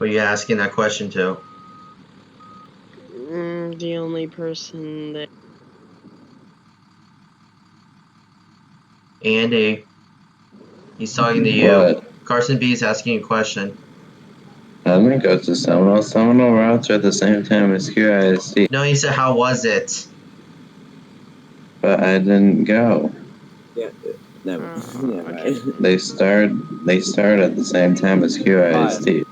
Who are you asking that question to? The only person that... Andy. He's talking to you. What? Carson B is asking you a question. Let me go to Seminole. Seminole routes are at the same time as QISD. No, he said, how was it? But I didn't go. Yeah, never. okay. They start at the same time as QISD.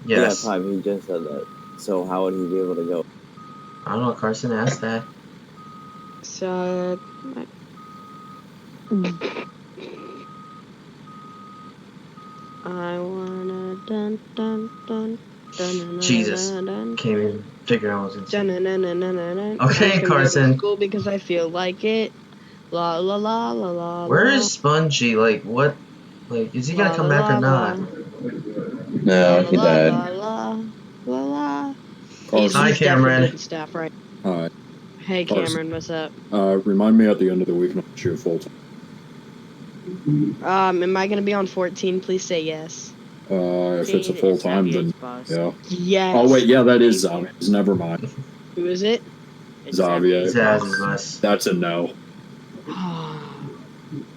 Yes. Yeah, 5, he just said that. So how would he be able to go? I don't know, Carson asked that. So... I wanna dun dun dun dun. Jesus. Dun, Can't even figure out what I was dun, going dun, dun, dun, dun, dun. Okay, I'm gonna go to Carson. school because I feel like it. La la la la la. Where la. is Spongy? Like, what? Like, is he gonna come back or not? No, he died. La la la la. Carson. Hi, He's Cameron. definitely staff, right? Hi. Hey, Carson. Cameron, what's up? Remind me at the end of the week not to shoot full time. Am I gonna be on 14? Please say yes. If it's a full time, then yeah. Yes. Oh wait, yeah, that is Xavier's. Never mind. Who is it? Xavier. Zaz is us. That's a no.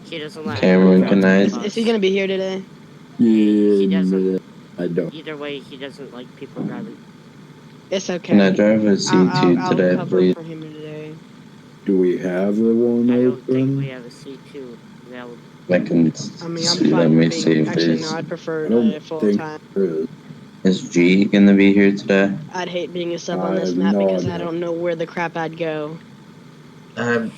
He doesn't let Cameron, can I? Is he gonna be here today? He Yeah, doesn't. I don't. Either way, he doesn't like people driving. It's okay. Can I drive a C2 I'll today, cover please? for him today. Do we have the one I don't think we open? have a C2 available. I can I mean, I'm see. fine Let me with see being. if Actually, there's. no, I'd prefer I don't full think time. there is. Is G gonna be here today? I'd hate being a sub I on this have map no because I idea. don't know where the crap I'd go.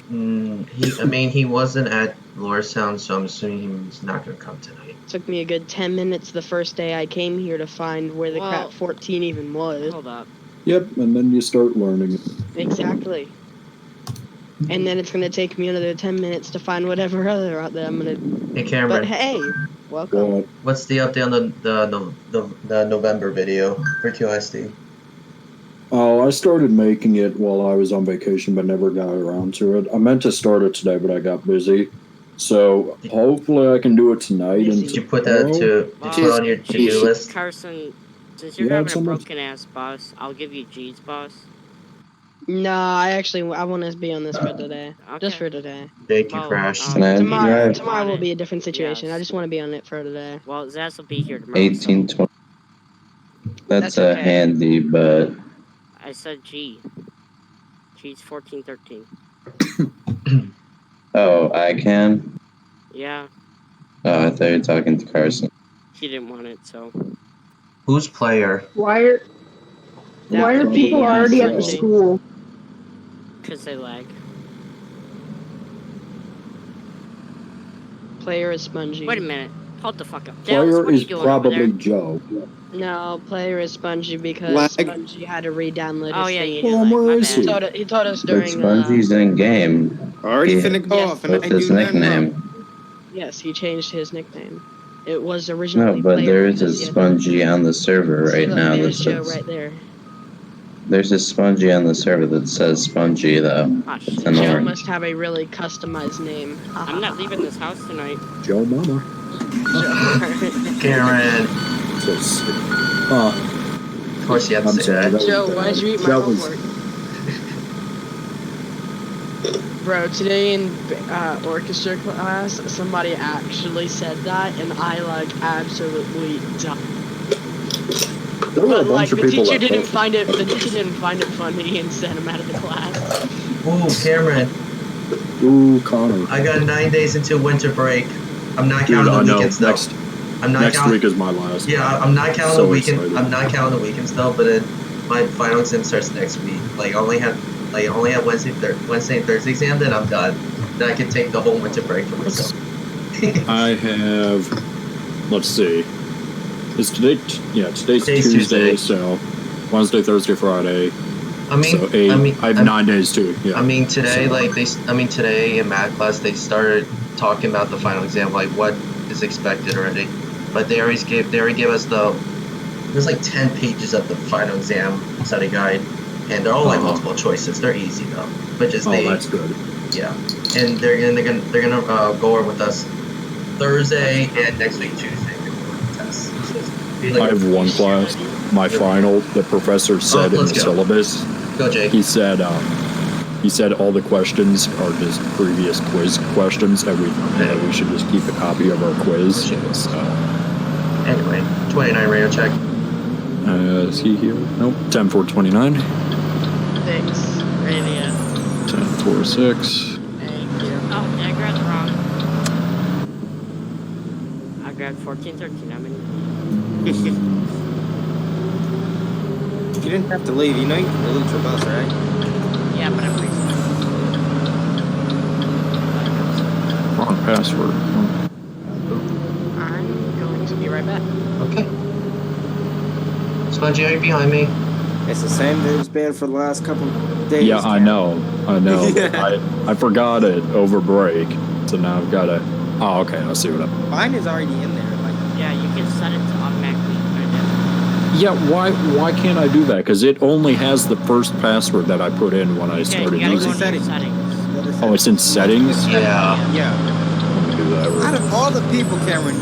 He wasn't at Lordstown, so I'm assuming he's not gonna come tonight. Took me a good 10 minutes the first day I came here to find where the Well, crap 14 even was. Hold up. Yep, and then you start learning. Exactly. And then it's gonna take me another 10 minutes to find whatever other route that I'm gonna. Hey, Cameron. But hey, welcome. But What's the update on the November video for QISD? I started making it while I was on vacation, but never got around to it. I meant to start it today, but I got busy. So hopefully I can do it tonight. And Did you put that did you put on your to-do list? Carson, since you're Yeah, having a someone- broken ass bus, I'll give you G's bus. No, I want to be on this for today. Okay. Just for today. Thank you, Well, Crash. Can I drive? Tomorrow will be a different situation. Yes. I just want to be on it for today. Well, Zaz will be here tomorrow. 1820. That's okay. handy, but I said G. G's 1413. oh, I can. Yeah, Oh, I thought you were talking to Carson. he didn't want it, so. Who's player? Why are people already at the school? Because they lag. Player is Spongy. Wait a minute. Hold the fuck up. Dallas, Player what are you is doing probably over there? Joe. No, player is Spongy because Lag. Spongy had to re-download his Oh, yeah, thing. you did lag. where My is he? bad. He told us But during Spongy's in game. Already Yeah. finna go Yes. off, and I What's do his nothing wrong. nickname? Yes, he changed his nickname. It was originally No, but player there is a because he had- Spongy on the server See, right look, now that there's Joe says. right there. There's a Spongy on the server that says Spongy though. Ah, It's shit. an Joe orange. must have a really customized name. I'm not leaving this house tonight. Joe Mama. Karen. So sick. Of course you have to I'm say sorry. that. That Joe, was why'd bad. you eat my That was- homework? Bro, today in orchestra class, somebody actually said that, and I like absolutely died. There were a But like bunch of the people teacher that didn't posted. find it. The teacher didn't find it funny and sent him out of the class. Ooh, Cameron. Ooh, Connor. I got 9 days until winter break. I'm not Dude, counting I the know. weekends though. I'm not Next counting. week is my last. Yeah, I'm not counting So the weekend. excited. I'm not counting the weekends though. But then my final exam starts next week. Like I only have Wednesday and Thursday exam. Then I'm done. Then I can take the whole winter break for myself. I have. Let's see. Is today? Today's Today's Tuesday, Tuesday. so Wednesday, Thursday, Friday. I mean, So 8. I have 9 days too. Yeah. I mean today, So- today in math class they started talking about the final exam, like what is expected already. But they already gave us there's like 10 pages of the final exam study guide, and they're all like multiple choices. They're easy though, but just that's good. yeah. And they're gonna go over with us Thursday and next week Tuesday. The tests. So I have one class, my final, the professor said in the let's go. syllabus, Go, Jake. he said all the questions are just previous quiz questions, and we should just keep a copy of our quiz. So, Anyway, 29 radio check. is he here? Nope. 10-4-29. Thanks. Radio. 10-4-6. Thank you. Oh, I grabbed wrong. I grabbed 1413. I'm in. You didn't have to leave. You know you can delete your bus, right? Yeah, but I'm Wrong password. I'm going to be right back. Okay. Spongy, are you behind me? It's the same day it's been for the last couple days. Yeah, I know. Yeah. I forgot it over break, so now I've got to. Oh, okay. I see what I'm. Mine is already in there. Like, Yeah, you can set it to automatically. Yeah, why can't I do that? Because it only has the first password that I put in when I started you gotta using go it. to your settings. Oh, it's in settings? Yeah. yeah. Let me do that real Out quick. of all the people, Cameron,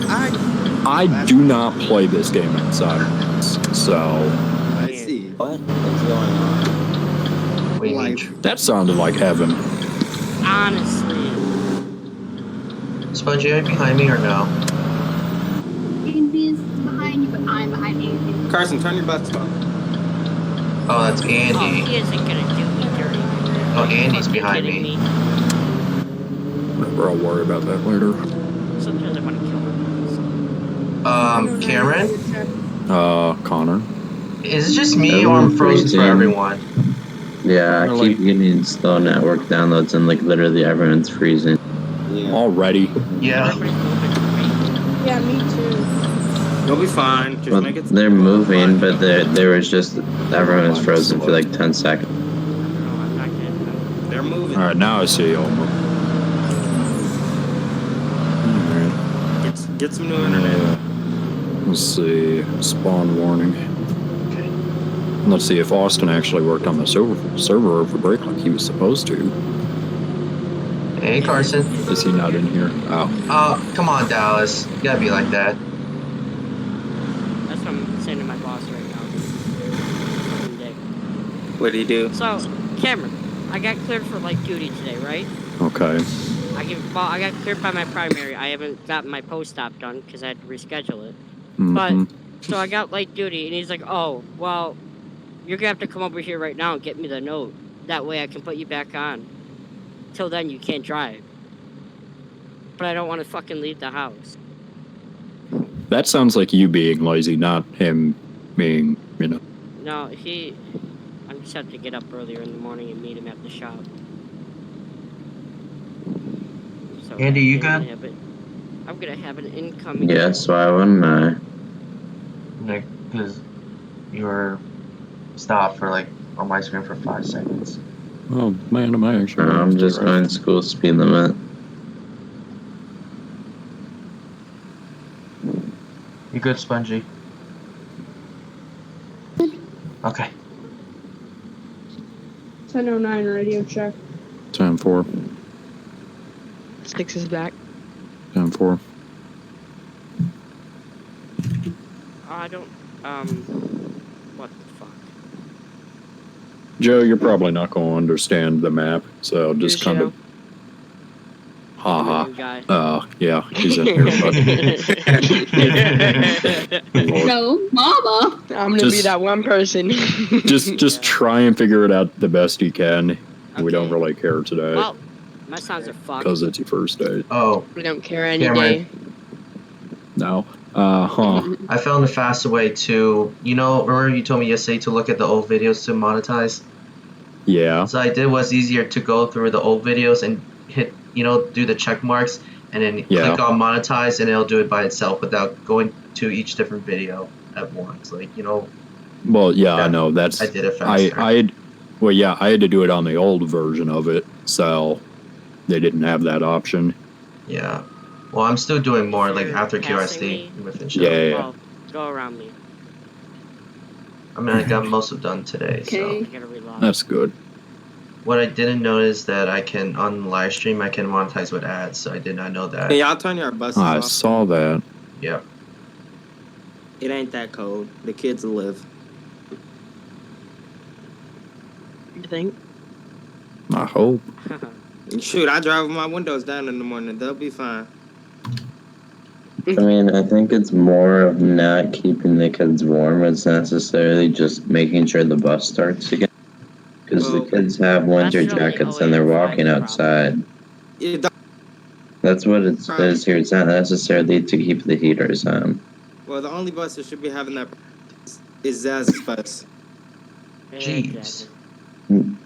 I do not play this game on Saturdays, so I see. What? What's going on? What do you mean? Life. that sounded like heaven. Honestly. Spongy, are you behind me or no? Andy's behind you, but I'm behind Andy. Carson, turn your bus off. Oh, that's Oh, Andy. he isn't gonna do me dirty. Oh, Andy's Fucking behind kidding me. Whatever, I'll worry about that later. Sometimes I want to kill him. Cameron? Connor. Is it just me or I'm frozen for everyone? Yeah, I keep getting slow network downloads and like literally everyone's freezing. Yeah. Already. Yeah. Everybody's moving for me. Yeah, me too. You'll be fine. Just Well, make it. they're moving, but there was just everyone was frozen for like 10 seconds. No, I'm not getting them. They're moving. Alright, now I see all. Alright. Get some new internet. Let's see. Spawn warning. Okay. Let's see if Austin actually worked on the server over break like he was supposed to. Hey, Carson. Is he not in here? Oh. Oh, come on, Dallas. You gotta be like that. That's what I'm saying to my boss right now. Fucking dick. What did he do? So, Cameron, I got cleared for light duty today, right? Okay. I got cleared by my primary. I haven't gotten my post-op done because I had to reschedule it. Mhm. But, so I got light duty, and he's like, oh, well, you're going to have to come over here right now and get me the note. That way I can put you back on. Till then, you can't drive. But I don't want to fucking leave the house. That sounds like you being lazy, not him being, No, I just have to get up earlier in the morning and meet him at the shop. So Andy, you I'm good? gonna have an incoming. Yes, why wouldn't I? Nick, because you were stopped for like on my screen for 5 seconds. oh man, am I actually? I'm just going school speed limit. You good, Spongy? Okay. 1009 radio check. 10-4. 6 is back. 10-4. I don't. What the fuck? Joe, you're probably not going to understand the map, so just Who's kind Joe? of. Haha. New guy. Yeah, he's in here, but. Lord. No, Mama. I'm gonna be Just- that one person. Just try and figure it out the best you can. We don't Okay. really care today Well, my sons are fucked. because it's your first day. Oh, We don't care any Cameron. day. No. I found a faster way to, remember you told me yesterday to look at the old videos to monetize? Yeah. So I did what's easier to go through the old videos and hit, do the check marks and then Yeah. click on monetize and it'll do it by itself without going to each different video at once. Like, Well, yeah, I Yeah, know. That's. I did it faster. I had to do it on the old version of it, so they didn't have that option. Yeah. Well, I'm still doing more like You're after passing QISD me? within show. Yeah. Well, go around me. I mean, I got most of done today. I Okay. gotta reload. That's good. So what I didn't notice that I can on live stream I can monetize with ads. So I did not know that. Hey, y'all turn your buses I off. saw that. Yeah. It ain't that cold. The kids will live. You think? I hope. Shoot, I drive with my windows down in the morning. They'll be fine. I mean, I think it's more of not keeping the kids warm. It's necessarily just making sure the bus starts again. Because the kids have winter That's really jackets and they're walking outside. That's what it is here. It's not necessarily to keep the heaters on. Well, the only bus that should be having that is Zaz's bus. Jeez. In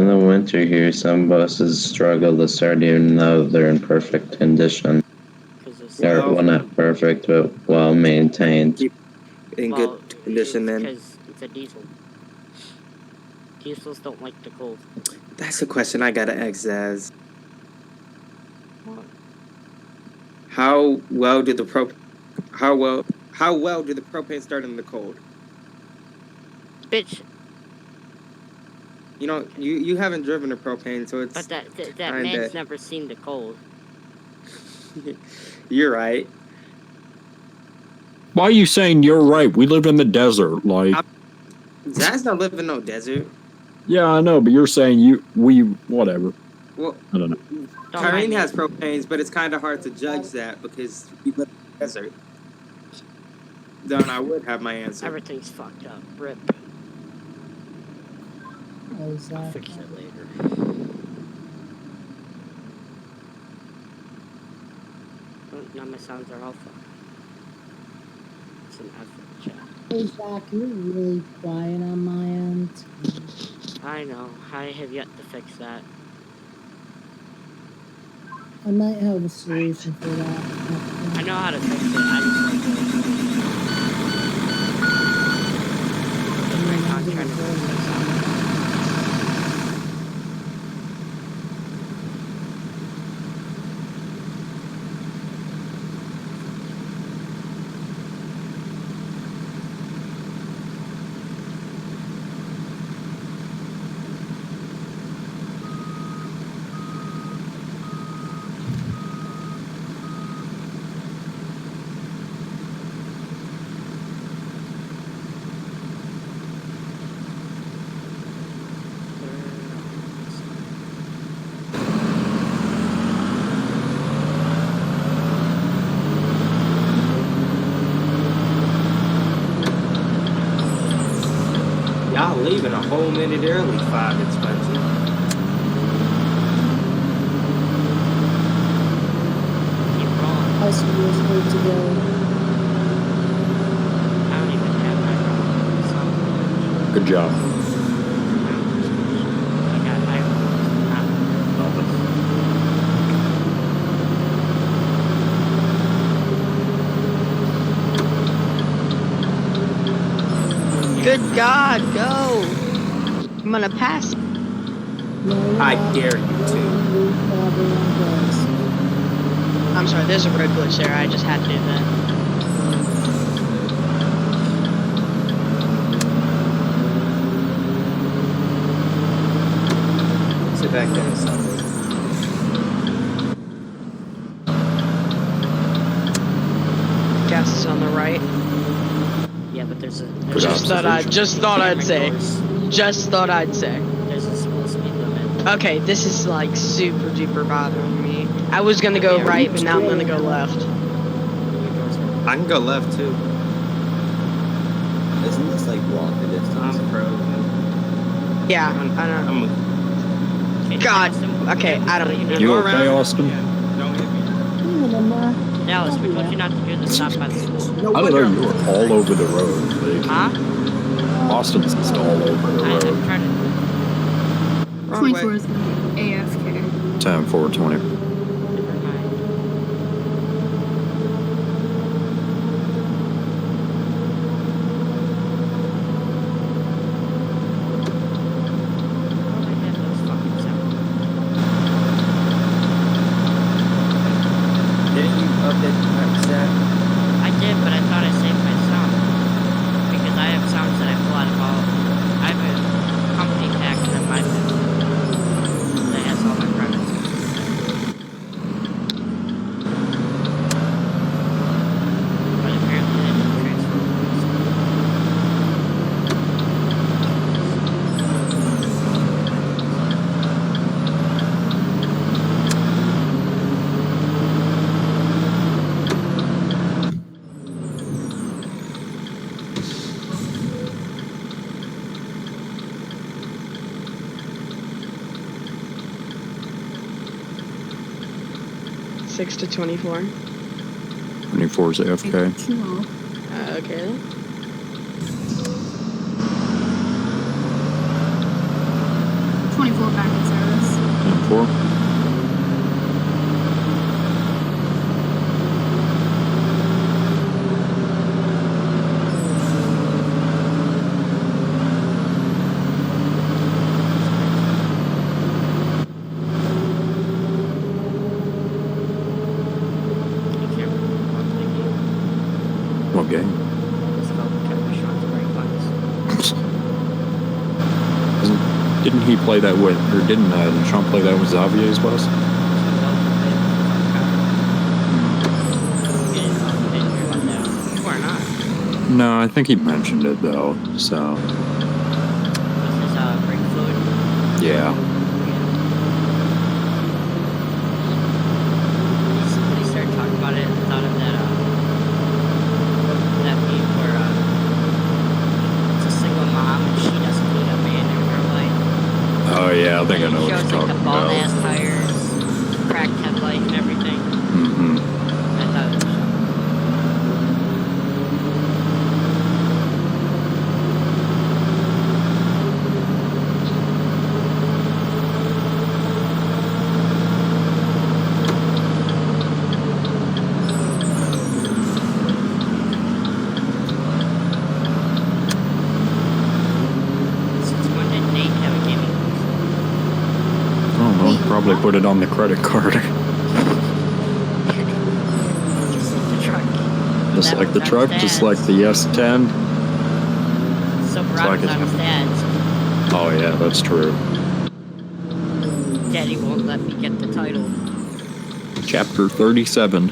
the winter here, some buses struggle to start even though they're in perfect condition. Or, well, not perfect, but well maintained. In good condition, then. Because it's a diesel. Diesels don't like the cold. That's a question I gotta ask Zaz. How well do the propane start in the cold? Bitch. You know, you haven't driven a propane, so it's. But that man's never seen the cold. You're right. Why are you saying you're right? We live in the desert, like. Zaz don't live in no desert. Yeah, I know, but you're saying whatever. Well, I don't know. Kyrene has propanes, but it's kind of hard to judge that because we live in the desert. Then I would have my answer. Everything's fucked up. Rip. I'll fix it later. Oh, now my sounds are all fucked. It's an effort chat. Hey Zach, you're really quiet on my end. I know. I have yet to fix that. I might have a solution for that. I know how to fix it. I just like right now I'm trying to fix this out. Y'all leaving a whole minute early, 5 expensive. How's yours going to go? I don't even have my Good job. Good God, go! I'm gonna pass. I dare you to. I'm sorry, there's a road glitch there. I just had to do that. Sit back there and stop it. Gas is on the right. Yeah, but there's a... Just thought I'd say. Just thought I'd say. There's a small speed limit. Okay, this is like super duper bothering me. I was gonna go right, but now I'm gonna go left. I can go left too. Isn't this like walking distance? I'm pro. Yeah, I know. God. Okay, I don't even know. You okay, Austin? Don't hit me. Dallas, we told you not to do the stop by the school. I don't know, you were all over the road. Like, Huh? Austin's just all over the road. I'm trying to... 24 is AFK. Time 420. Never mind. Oh, I have those fucking sounds. Didn't you update the set? I did, but I thought I saved my sound. Because I have sounds that I pull out of all... I have a company pack in my phone that has all my products. But 26 to 24. 24 is AFK. Okay then. Back in service. 10-4. What game? Didn't he play that with, or didn't Trump play that with Xavier's bus? No, I think he mentioned it though, so. This is brake fluid. Yeah. When he started talking about it, I thought of that meme where it's a single mom and she doesn't need a man in her life. Oh yeah, I think I know what you're shows talking like the about. bald ass tires, cracked headlight and everything. Mm-hmm. I thought it was funny. Probably put it on the credit card. Just like the truck, just like the S10. Silverado's on his dad's. Oh yeah, that's true. Daddy won't let me get the title. Chapter 37.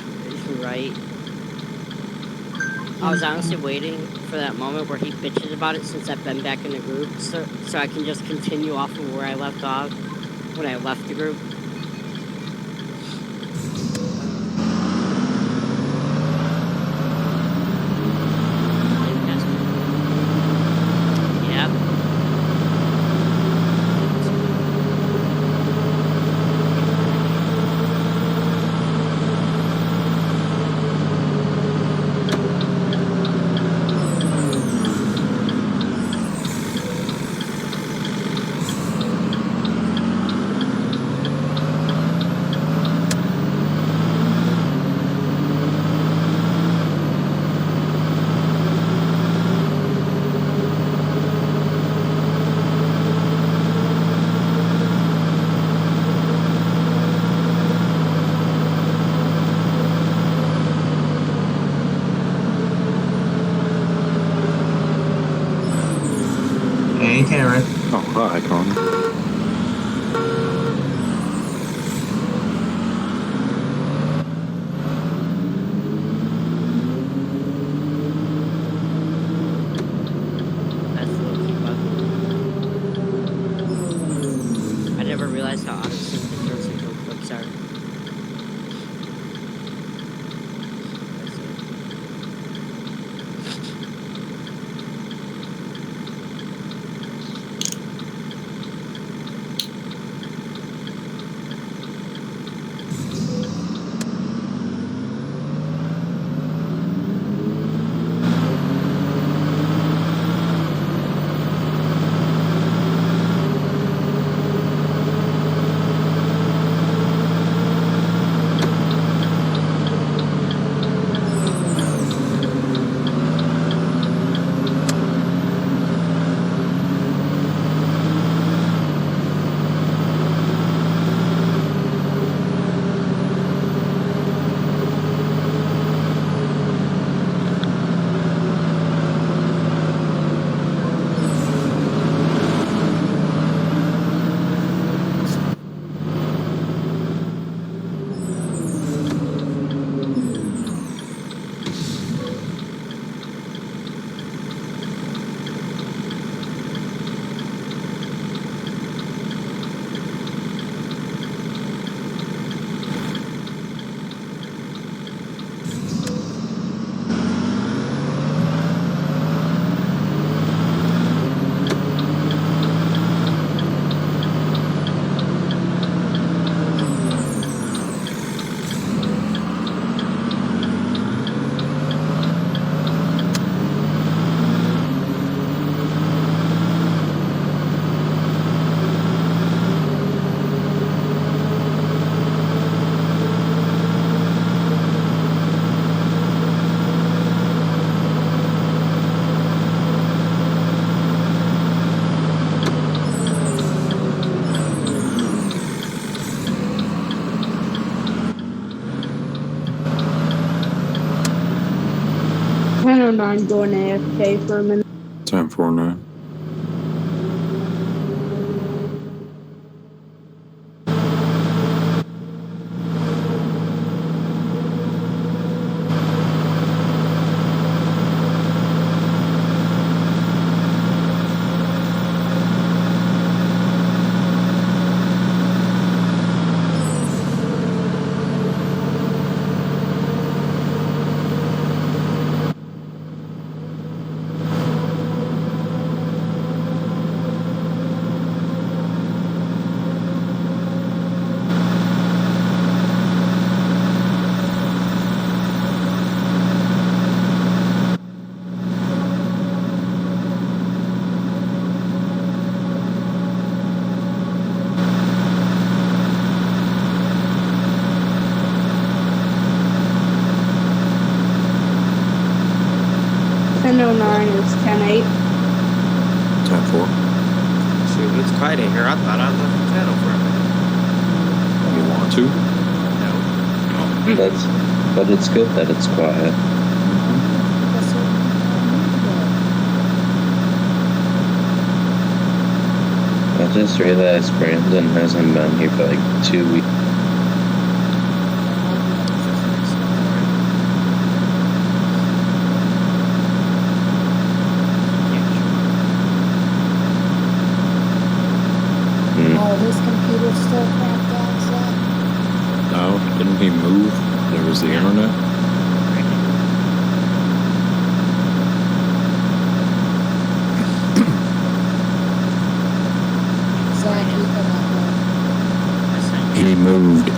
Right. I was honestly waiting for that moment where he bitches about it since I've been back in the group, so I can just continue off of where I left off when I left the group. Yep. Hey, Cameron. Oh, hi, Connor. That's the low-key bug. I never realized how honest the turns and go clips are. 1009 going AFK for a minute. 1049. Is 10-8. 10-4. Shoot, it's quiet in here. I thought I left the channel for a minute. You want to? No. But it's good that it's quiet. I just realized Brandon hasn't been here for like 2 weeks. Oh, his computer's still cracked out, Zach? No, didn't he move? There was the internet. Zach, you cannot move. He moved.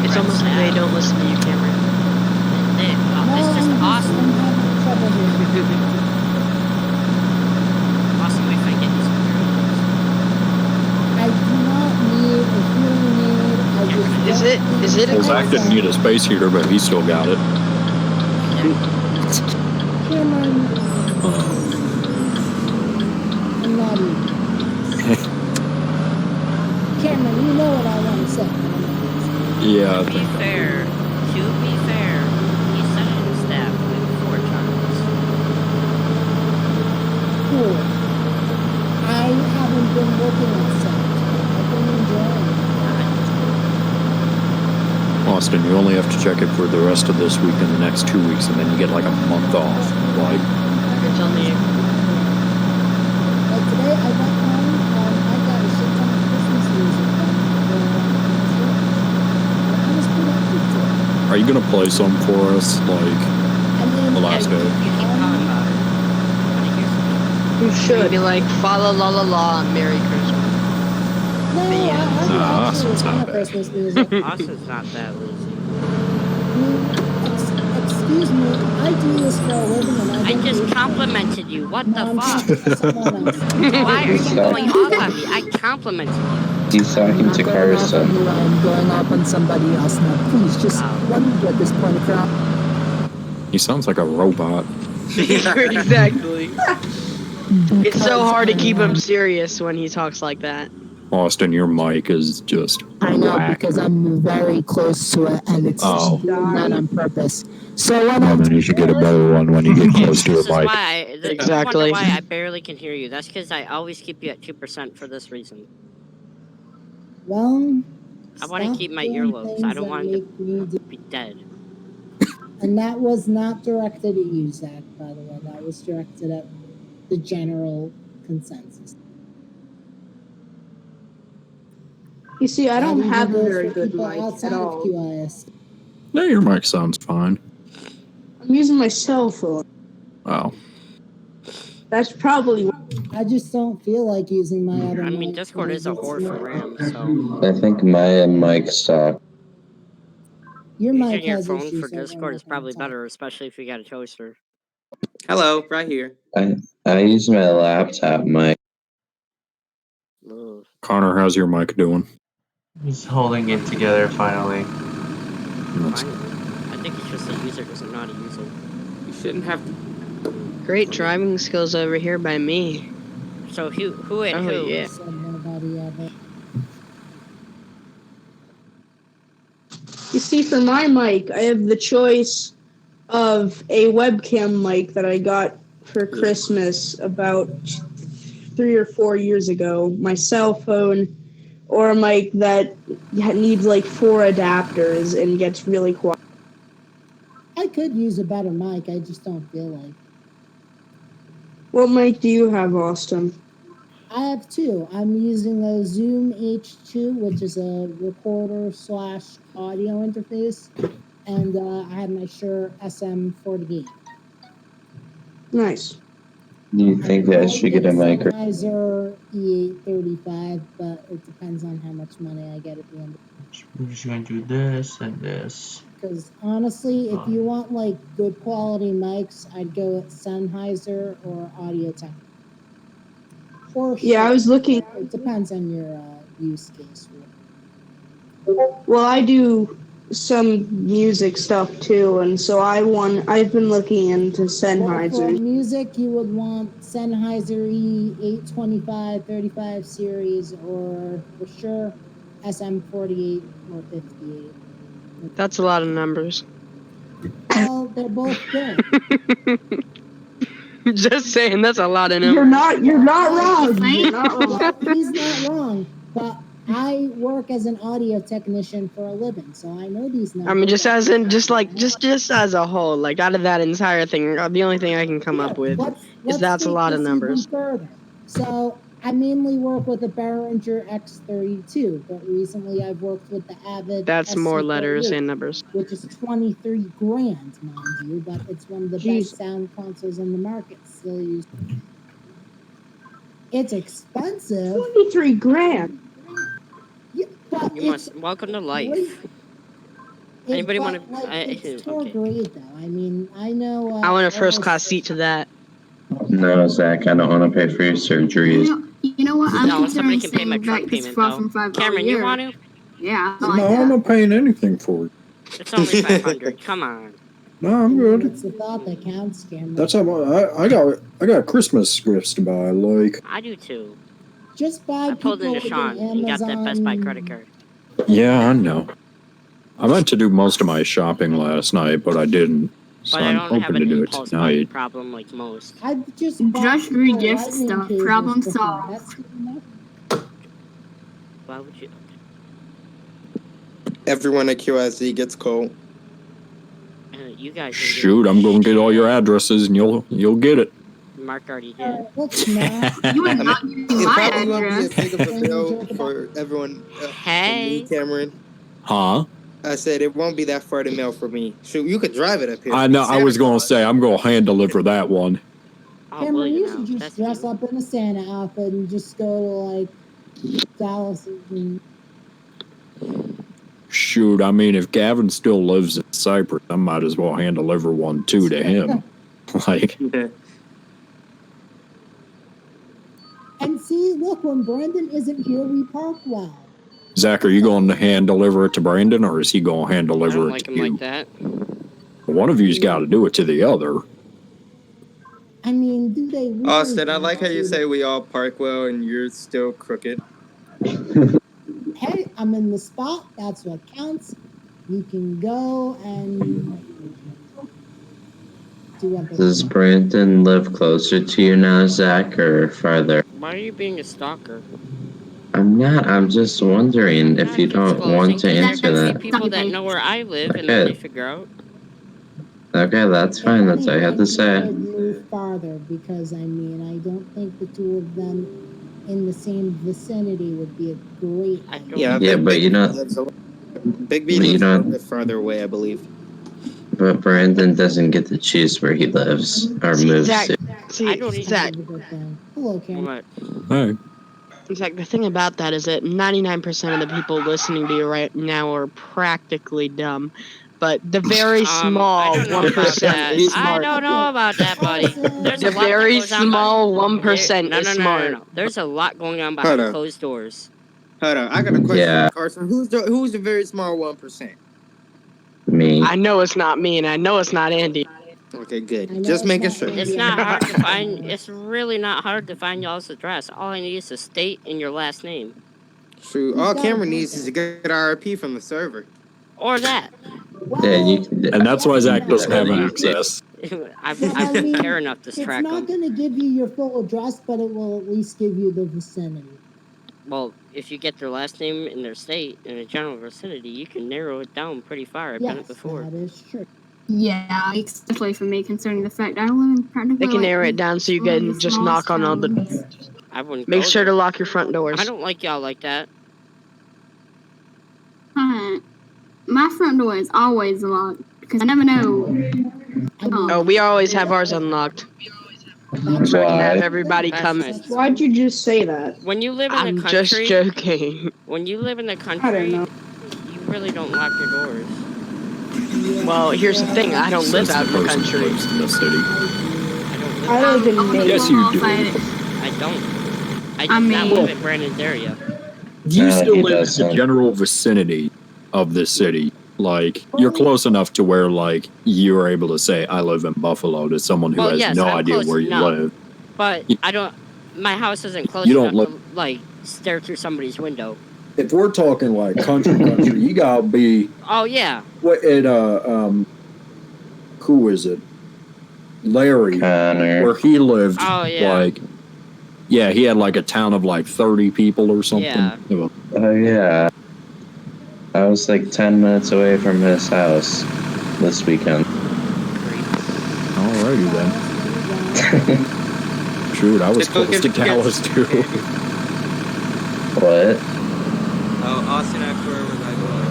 It's almost like they don't listen to you, Cameron. It's just awesome. I'm having trouble here. Awesome if I get you some hearing I do not need a hearing aid. I just Is it a Well, Zach didn't need a space heater, but he still got it. Cameron, I'm not even. Cameron, you know what I want to say. Yeah, I To be think. fair, he said it in staff like 4 times. Cool. I haven't been looking at set. I've been enjoying it. Austin, you only have to check it for the rest of this week and the next 2 weeks, and then you get like a month off. Like, It's only Like today, I went home, I got a shit ton of Christmas music done for I was productive today. are you gonna play some for us? Like, I mean, the last day? You keep talking about it. I want to hear some shit. you should be like fa la la la la Merry Christmas. No, I Nah, actually it's a ton not of bad. Christmas music. Austin's not that lazy. Excuse me, I do this for a living and I I get just paid for it. complimented you. What No, the I'm fuck? talking to someone else. Why are you Sorry. going off on me? I complimented you. He's talking to Carson. I'm going off on somebody else now. Please, just let me get this point across. He sounds like a robot. Exactly. It's so hard to keep him serious when he talks like that. Austin, your mic is just I know, whack. because I'm very close to it and it's Oh. not on purpose. So when Well, then you should get a better one when you get close to your This is mic. why I Exactly. wonder why I barely can hear you. That's because I always keep you at 2% for this reason. Well, I want to stop keep my doing earlobes. I things don't that want them make me to be dead. And that was not directed at you, Zach, by the way. That was directed at the general consensus. You see, I don't That have even a goes very for good people mic outside at of all. QISD. No, your mic sounds fine. I'm using my cell phone. Oh. That's probably I just don't feel like using my other I mean, mic Discord is a because whore it's for not- RAM, so I think my mic stopped. Your mic using your has phone issues for that we're Discord not is gonna probably talk. better, especially if you got a toaster. Hello, right here. I use my laptop mic. Ugh. Connor, how's your mic doing? He's holding it together finally. Finally. I think it's just the user doesn't know how to use it. You shouldn't have to. Great driving skills over here by me. So who hit Oh who? yeah. Said nobody ever. You see, for my mic, I have the choice of a webcam mic that I got for Christmas about 3 or 4 years ago, my cell phone, or a mic that needs like 4 adapters and gets really quiet. I could use a better mic, I just don't feel like. What mic do you have, Austin? I have two. I'm using a Zoom H2, which is a recorder / audio interface, and I have my Shure SM48. Nice. Do you think I should get a mic? Sennheiser E835, but it depends on how much money I get at the end. I'm just going to do this and this. Because honestly, if you want like good quality mics, I'd go with Sennheiser or Audio Tech. Or Yeah, I was looking. It depends on your use case. Well, I do some music stuff too, and so I've been looking into Sennheiser. For music, you would want Sennheiser E825 35 series, or for sure SM48 or 58. That's a lot of numbers. Well, they're both good. Just saying, that's a lot of numbers. You're not wrong. You're not wrong. He's not wrong, but I work as an audio technician for a living, so I know these numbers. I mean, just as a whole, like out of that entire thing, the only thing I can come up with is that's a lot of numbers. Further. So I mainly work with a Behringer X32, but recently I've worked with the Avid. That's more SC38, letters and numbers. which is 23 grand, mind you, but it's one of the best sound consoles on the market. Still used. It's expensive. 23 grand. Yeah, but You must welcome to life. Great. Anybody want to? It's still great though. I mean, I know. I want a first class seat to that. No, Zach, I don't want to pay for your surgeries. You know what? I'm No, somebody can pay considering my saying truck back this payment far though. from $5 Cameron, a year. you want to? Yeah, I No, like I'm that. not paying anything for it. It's only 500. Come on. No, I'm good. It's the thought that counts, Cameron. That's how I got Christmas gifts to buy. Like, I do too. Just buy. I pulled into Sean and got that Best Buy credit card. yeah, I know. I meant to do most of my shopping last night, but I didn't. So But I I'm don't have hoping an to do it impulse buying tonight. problem like most. I just re-gift stuff. Problem solved. Why would you? Everyone at QISD gets cold. You guys. Shoot, I'm going to get all your addresses, and you'll get it. Mark already did. You are not getting It my probably won't be address. as big of a bill for everyone. Hey. Me, Cameron. Huh? I said it won't be that far to mail for me. Shoot, you could drive it up here. I know. I was going to say I'm going to hand deliver that one. Cameron, you should just dress up in a Santa outfit and just go to like Dallas. And... Shoot, I mean, if Gavin still lives in Cyprus, I might as well hand deliver one too to him. Like. And see, look, when Brandon isn't here, we park well. Zach, are you going to hand deliver it to Brandon, or is he going to hand I deliver don't it like to him you? like that. One of you's got to do it to the other. I mean, do they really? Austin, I like how you say we all park well and you're still crooked. Hey, I'm in the spot. That's what counts. You can go and do what they Does Brandon live closer to you now, Zach, or farther? Why are you being a stalker? I'm not. I'm just wondering if you don't want to answer that. People that know where I live and then they figure out. Okay, that's fine. That's all I had to say. would move farther because I mean I don't think the two of them in the same vicinity would be a great idea. Yeah, but you know, Big B lives a little bit farther away, I believe. But Brandon doesn't get to choose where he lives or moves to. I don't Zach. Hello, Cameron. Hey. Zach, the thing about that is that 99% of the people listening to you right now are practically dumb. But the very small 1% is smart. I don't know about that, buddy. There's The very small 1% is smart. No. There's a lot going on behind Hold on. closed doors. Hold on, I got a question, Yeah. Carson. Who's the very small 1%? Me. I know it's not me, and I know it's not Andy. Okay, good. Just making sure. It's not hard to find. It's really not hard to find y'all's address. All I need is a state and your last name. Shoot, all Cameron needs is to get an RP from the server. Or that. Yeah, you can. And that's why Zach doesn't have Yeah. access. I I mean, care enough to it's track not them. going to give you your full address, but it will at least give you the vicinity. Well, if you get their last name in their state in a general vicinity, you can narrow it down pretty far. I've done it Yes, before. that is true. Yeah, especially for me concerning the fact I live in practically They can like narrow it down so you one of can the just smallest knock on all the. towns. I wouldn't Make go sure there. to lock your front doors. I don't like y'all like that. My front door is always locked because I never know. Oh, we always have ours unlocked. Trying to have everybody That's come. nice. Why'd you just say that? When you live in the I'm country, just joking. when you live in the I don't country, know. you really don't lock your doors. Well, here's the thing. I don't live out in the Person country. lives in the city. I don't live. I live in Maine. Yes, you do. I don't. I do not live in Brandon's area. You No, still he live in the doesn't. general vicinity of the city. Like, you're close enough to where, like, you're able to say, I live in Buffalo to someone who Well, has yes, no I'm idea close where you enough. live. But I don't. My house isn't close You don't enough live- to like stare through somebody's window. If we're talking, like, country, you gotta be... Oh yeah. What, who is it? Larry, Connor. where he lived, Oh yeah. like... Yeah, he had, like, a town of, like, 30 people or something. Yeah. Oh yeah. I was like 10 minutes away from his house this weekend. Alrighty then. Shoot, I was Just go close to get- Dallas too. What? Oh, Austin asked where was I going?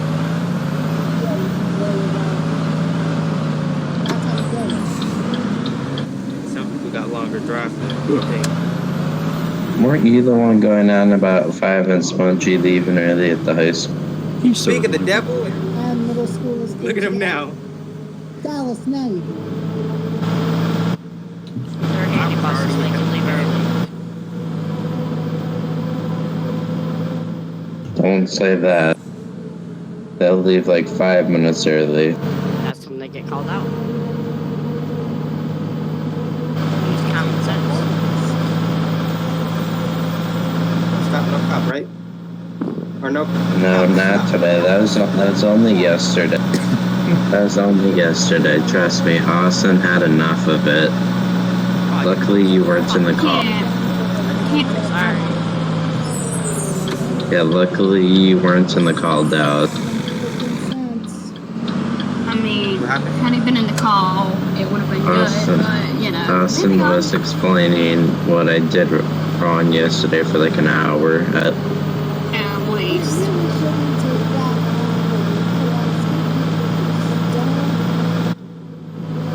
Some people got longer drive than you think. Weren't you the one going on about Five and Spongy leaving early at the high school? Speak of the devil, And middle school is look at him now. Dallas, now you do. They're handy buses. They can leave early. Don't say that. They'll leave like 5 minutes early. That's when they get called out. Use common sense. Stop, no cop, right? Or no? No, not today. That was only yesterday. That was only yesterday. Trust me, Austin had enough of it. Luckily, you weren't in the call. Sorry. Yeah, luckily you weren't in the call, Dallas. I mean, had he been in the call, it would have been Austin. good, but you know. Austin was explaining what I did wrong yesterday for like an hour. At least.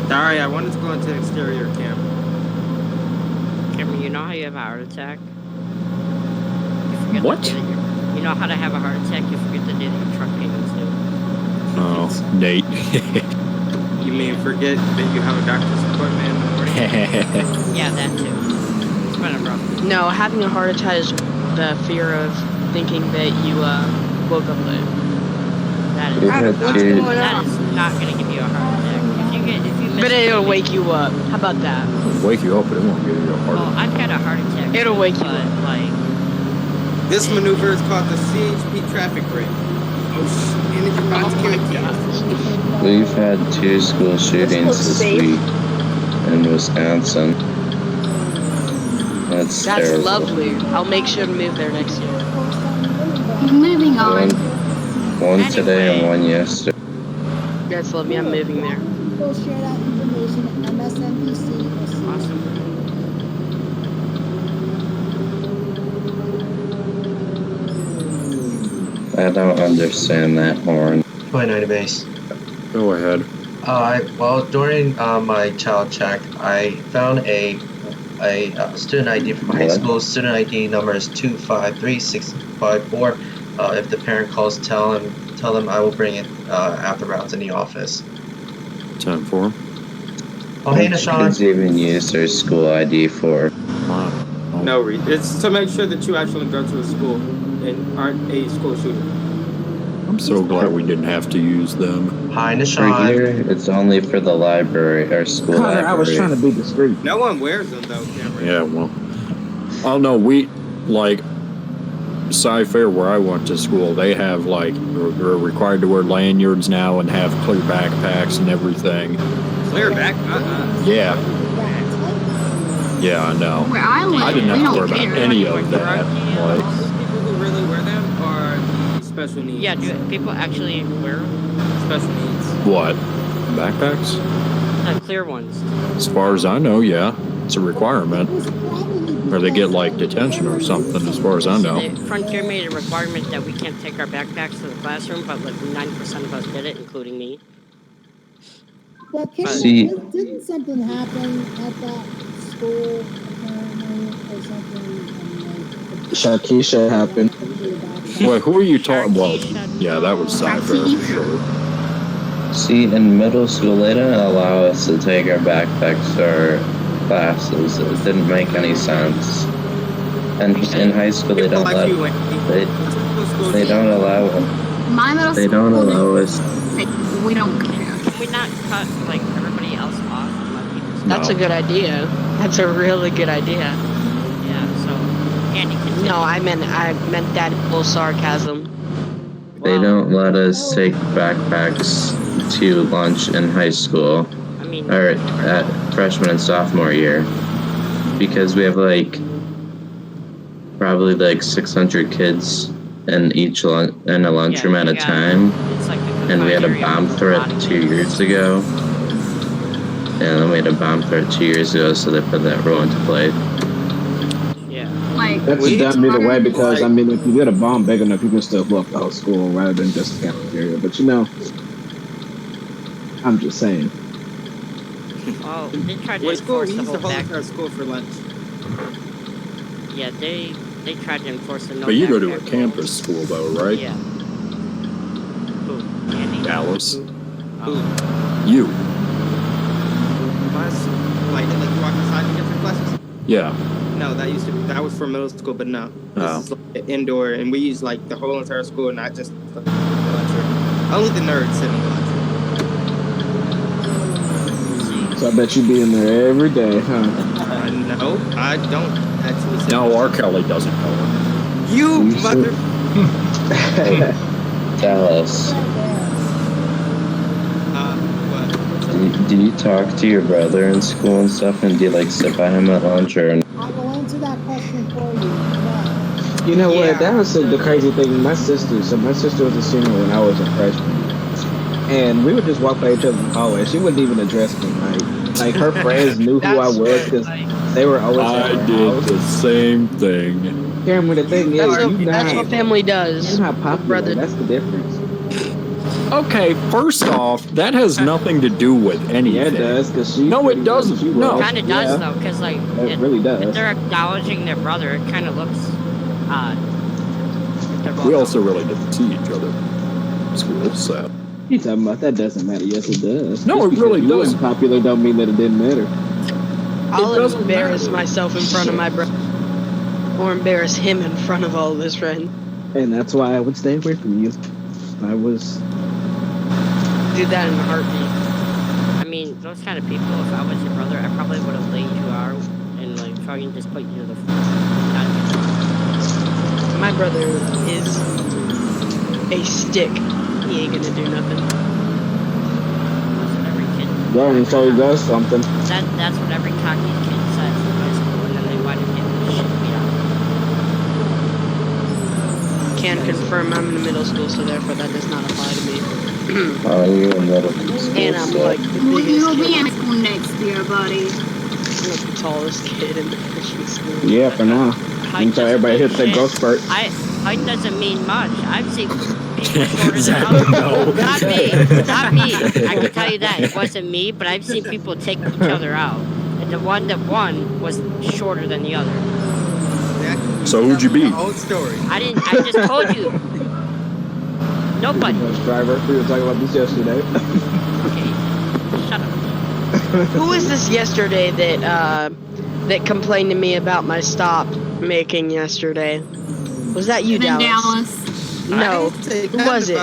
Sorry, I wanted to go into exterior cam. Cameron, you know how you have a heart attack? You forget What? the day that you know how to have a heart attack? You forget the day that your truck payments due. Oh, Nate. You mean forget that you have a doctor's appointment in the morning? Yeah, that too. It's been a rough week. No, having a heart attack is the fear of thinking that you woke up late. That is, You had not, to- that is not going to give you a heart attack. If you miss But a it'll payment- wake you up. How about that? Wake you up, but it won't give you a heart Well, attack. I've had a heart attack. It'll too, wake you but, up. like, This maneuver is called the CHP traffic break. Oh shit, and it's about to kill you. We've had 2 school shootings looks this safe. week in Wisconsin. That's That's terrible. lovely. I'll make sure to move there next year. Moving on. One today and one yesterday. That's lovely. I'm moving there. People share that information at MSNBC. awesome. I don't understand that horn. 29 base. Go ahead. During my child check, I found a student ID from high What? school. Student ID number is 2536654. If the parent calls, tell them I will bring it after routes in the office. Time for him. Oh, hey, What Nashawn. kids even use their school ID for? No reason. It's to make sure that you actually go to a school and aren't a school shooter. I'm so glad we didn't have to use them. Hi, For Nashawn. here, it's only for the library or school library. I was trying to be discreet. No one wears them though, Cameron. Yeah, well. Oh, no, we, like, Sci-Fair where I went to school, they have like, they're required to wear lanyards now and have clear backpacks and everything. Clear back? Yeah. Yeah, I know. Where I live, I didn't we have to don't worry about care. any of that. Like, People who really wear them are the special needs. Yeah, do people actually wear Special needs. what? Backpacks? the clear ones? As far as I know, yeah. It's a requirement. Or they get like detention or something, as far as I know. The Frontier made a requirement that we can't take our backpacks to the classroom, but like 90% of us did it, including me. Well, See- didn't something happen at that school apparently or something? Shakisha happened. Wait, who are you talking? Well, yeah, that was Sci-Fair for sure. See, in middle school, they didn't allow us to take our backpacks to our classes. It didn't make any sense. And in high school, they don't let. They don't allow. My middle They school, don't allow us. we don't care. Can we not cut like everybody else off and let people stay? That's a good idea. That's a really good idea. Yeah, so Andy can No, I meant that in full sarcasm. They don't let us take backpacks to lunch in high school, I mean, or at freshman and sophomore year, because we have like probably like 600 kids in each in a lunchroom at a time, it's like a and we had a confined bomb area threat for 2 years ago. And then we had a bomb threat 2 years ago, so they put that rule into play. Yeah. Like, That's a dumb either way because, I mean, if you get a bomb big enough, you can still blow up the whole school rather than just the cafeteria. But you know, I'm just saying. Oh, they tried to What school? enforce We the used to whole hold back. our school for lunch. Yeah, they tried to enforce the no. But you go to a backpack campus rules. school though, right? Yeah. Who? Andy? Dallas. Oh. You. Us? Like you walk outside to get your classes? Yeah. No, that was for middle school, but no. Oh. This is like indoor, and we use like the whole entire school, not just the lunchroom. Only the nerds sit in the lunchroom. So I bet you be in there every day, huh? No, I don't actually sit. No, R. Kelly doesn't know it. You You mother. Dallas, What? do you talk to your brother in school and stuff, and do you like sit by him at lunch or? I will answer that question for you. No. You know Yeah. what? That was the crazy thing. My sister was a senior when I was a freshman, and we would just walk by each other in the hallway. She wouldn't even address me. Like her friends knew who I That's was because they were always at I her did house. the same thing. Cameron, the thing is, That's what family does. you're not popular. Brother. That's the difference. Okay, first off, that has nothing to do with anything. Yeah, it does. Cause she. No, it doesn't. She No. was. Kind of does though, because like It really does. if they're acknowledging their brother, it kind of looks odd. If they're both We also really didn't see each other in school, so. You talking about that doesn't matter? Yes, it does. No, Just it because really you doesn't. wasn't popular don't mean that it didn't matter. I'll doesn't embarrass matter. myself in front of my brother, or embarrass him in front of all of his friends. And that's why I would stay away from you. I was. Do that in a heartbeat. I mean, those kind of people. If I was your brother, I probably would have laid you out and like fucking just put you to the. My brother is a stick. He ain't gonna do nothing. That's what every kid. Well, until he does something. That's what every cocky kid says in high school, and then they wind up getting the shit beat out. Can confirm I'm in middle school, so therefore that does not apply to me. Oh, you're in middle school. And I'm like the well, biggest you'll be kid. in school next year, buddy. I'm like the tallest kid in the Christian school. Yeah, for now. Height Until doesn't everybody mean hits that shit. growth spurt. Height doesn't mean much. I've seen people shorter than Zach, others. no. Not me. I can tell you that. It wasn't me, but I've seen people take each other out. And the one that won was shorter than the other. So who'd you beat? Old story. I just told you. Nobody. Bus driver. We were talking about this yesterday. Okay. Shut up. Who was this yesterday that complained to me about my stop making yesterday? Was that you, In Dallas? No. Who was it?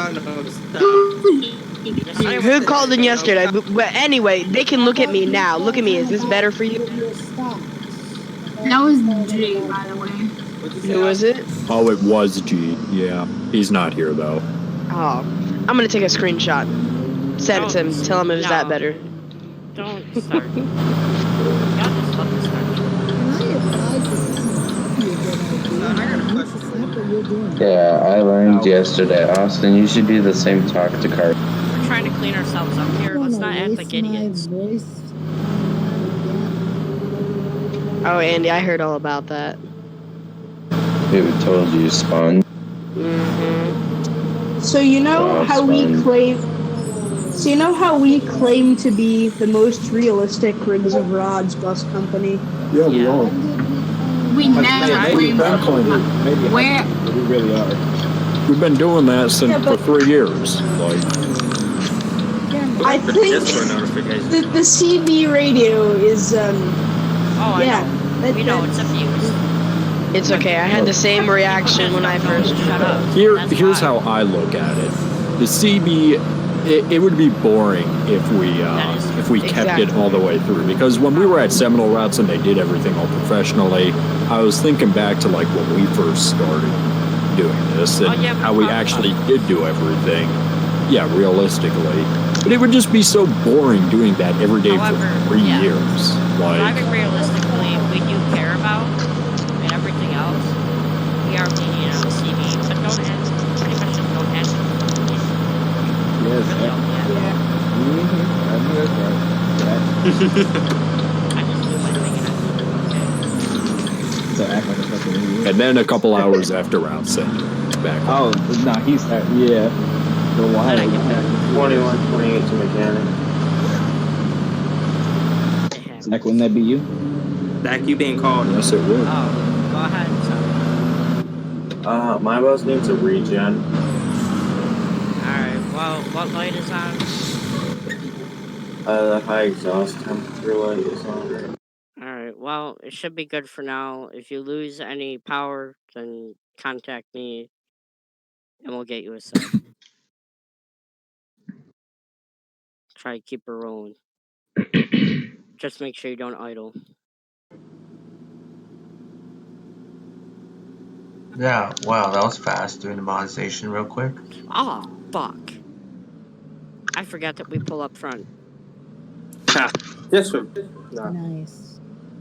Who called in yesterday? But anyway, they can look at me now. Look at me. Is this better for you? That was G, by the way. Who is it? Oh, it was G. Yeah, he's not here though. Oh, I'm gonna take a screenshot. Send it to him. Tell him it was that No. better. Don't start. Y'all just love to start. And I advise this isn't a good idea. It's not what you're doing. Yeah, I learned yesterday, Austin, you should do the same talk to car. We're trying to clean ourselves up here. Let's not act like idiots. Oh, Andy, I heard all about that. Who told you, Spawn? So you know how we claim. So you know how we claim to be the most realistic Rigs of Rods bus company. Yeah, we are. We never Maybe claimed. maybe Where? We really are. We've been doing that since for 3 years. Like, I think the CB radio is Oh, I yeah. know. We know it's abused. It's okay. I had the same reaction when I first. Shut up. here's how I look at it. The CB, it would be boring if we kept it all the way through. Because when we were at Seminole Routes and they did everything all professionally, I was thinking back to like when we first started doing this and how we actually did do everything. Yeah, realistically. But it would just be so boring doing that every day for 3 years. Like, Driving realistically, we do care about, and everything else, we are lenient on the CB, but don't add, pretty much just don't add. Yes. Really, I know that's right. I just do my thing and So act like a fucking idiot. and then a couple hours after round set, it's back. Oh, nah, he's yeah. The wild. 21, 28 to mechanic. Zach, wouldn't that be you? Zach, you being called. Yes, it would. Oh, go ahead. My bus needs a regen. Alright, well, what light is on? The high exhaust temperature light is on. Alright, well, it should be good for now. If you lose any power, then contact me, and we'll get you a sub. Try to keep her rolling. Just make sure you don't idle. Yeah, wow, that was fast doing the monetization real quick. Oh, fuck. I forgot that we pull up front. Just for Nice.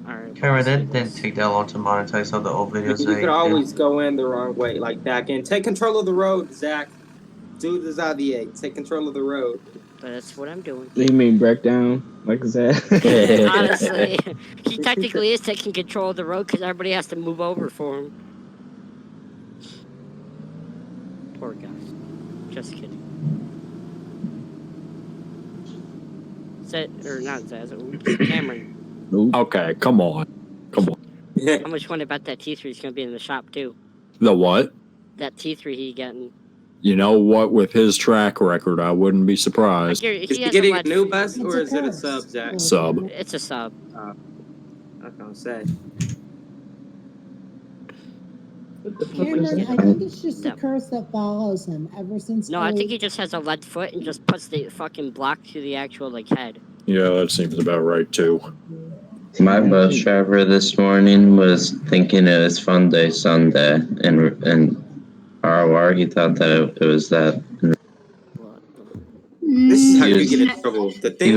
Alright. Kara, that didn't take that long to monetize all the old videos. You could always go in the wrong way, like back in. Take control of the road, Zach. Do the Xavier. Take control of the road. But that's what I'm doing. You mean breakdown like Zach? Honestly, he technically is taking control of the road because everybody has to move over for him. Poor guy. Just kidding. Or not Zaz, oops, Cameron. Okay, come on. How much want to bet that T3 is going to be in the shop too? The what? That T3 he getting. You know what? With his track record, I wouldn't be surprised. Like, Is he getting a new bus or is it a sub, Zach? Sub. It's a sub. I was gonna say. Cameron, I think it's just a curse that follows him ever since. No, I think he just has a lead foot and just puts the fucking block to the actual like head. Yeah, that seems about right too. My bus driver this morning was thinking it was Fun Day Sunday, and ROR, he thought that it was that. This is how you get in trouble. The thing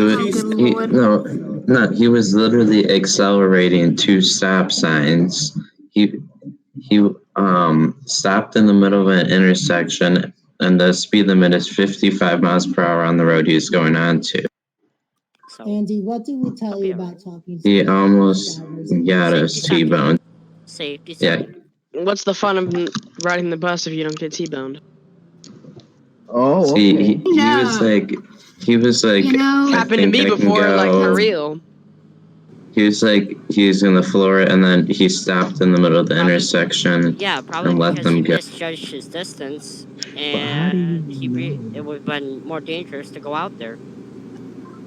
he was literally accelerating 2 stop signs. He stopped in the middle of an intersection, and the speed limit is 55 miles per hour on the road he was going on to. Andy, what did we tell you about talking to He almost got a T-bone. Safety. Yeah. What's the fun of riding the bus if you don't get T-boned? Oh, See, okay. he was like, You know, happened to me before, like for real. He was like, he was gonna floor it, and then he stopped in the middle of the intersection. Yeah, probably and let because he them go. misjudged his distance, and it would have been more dangerous to go out there.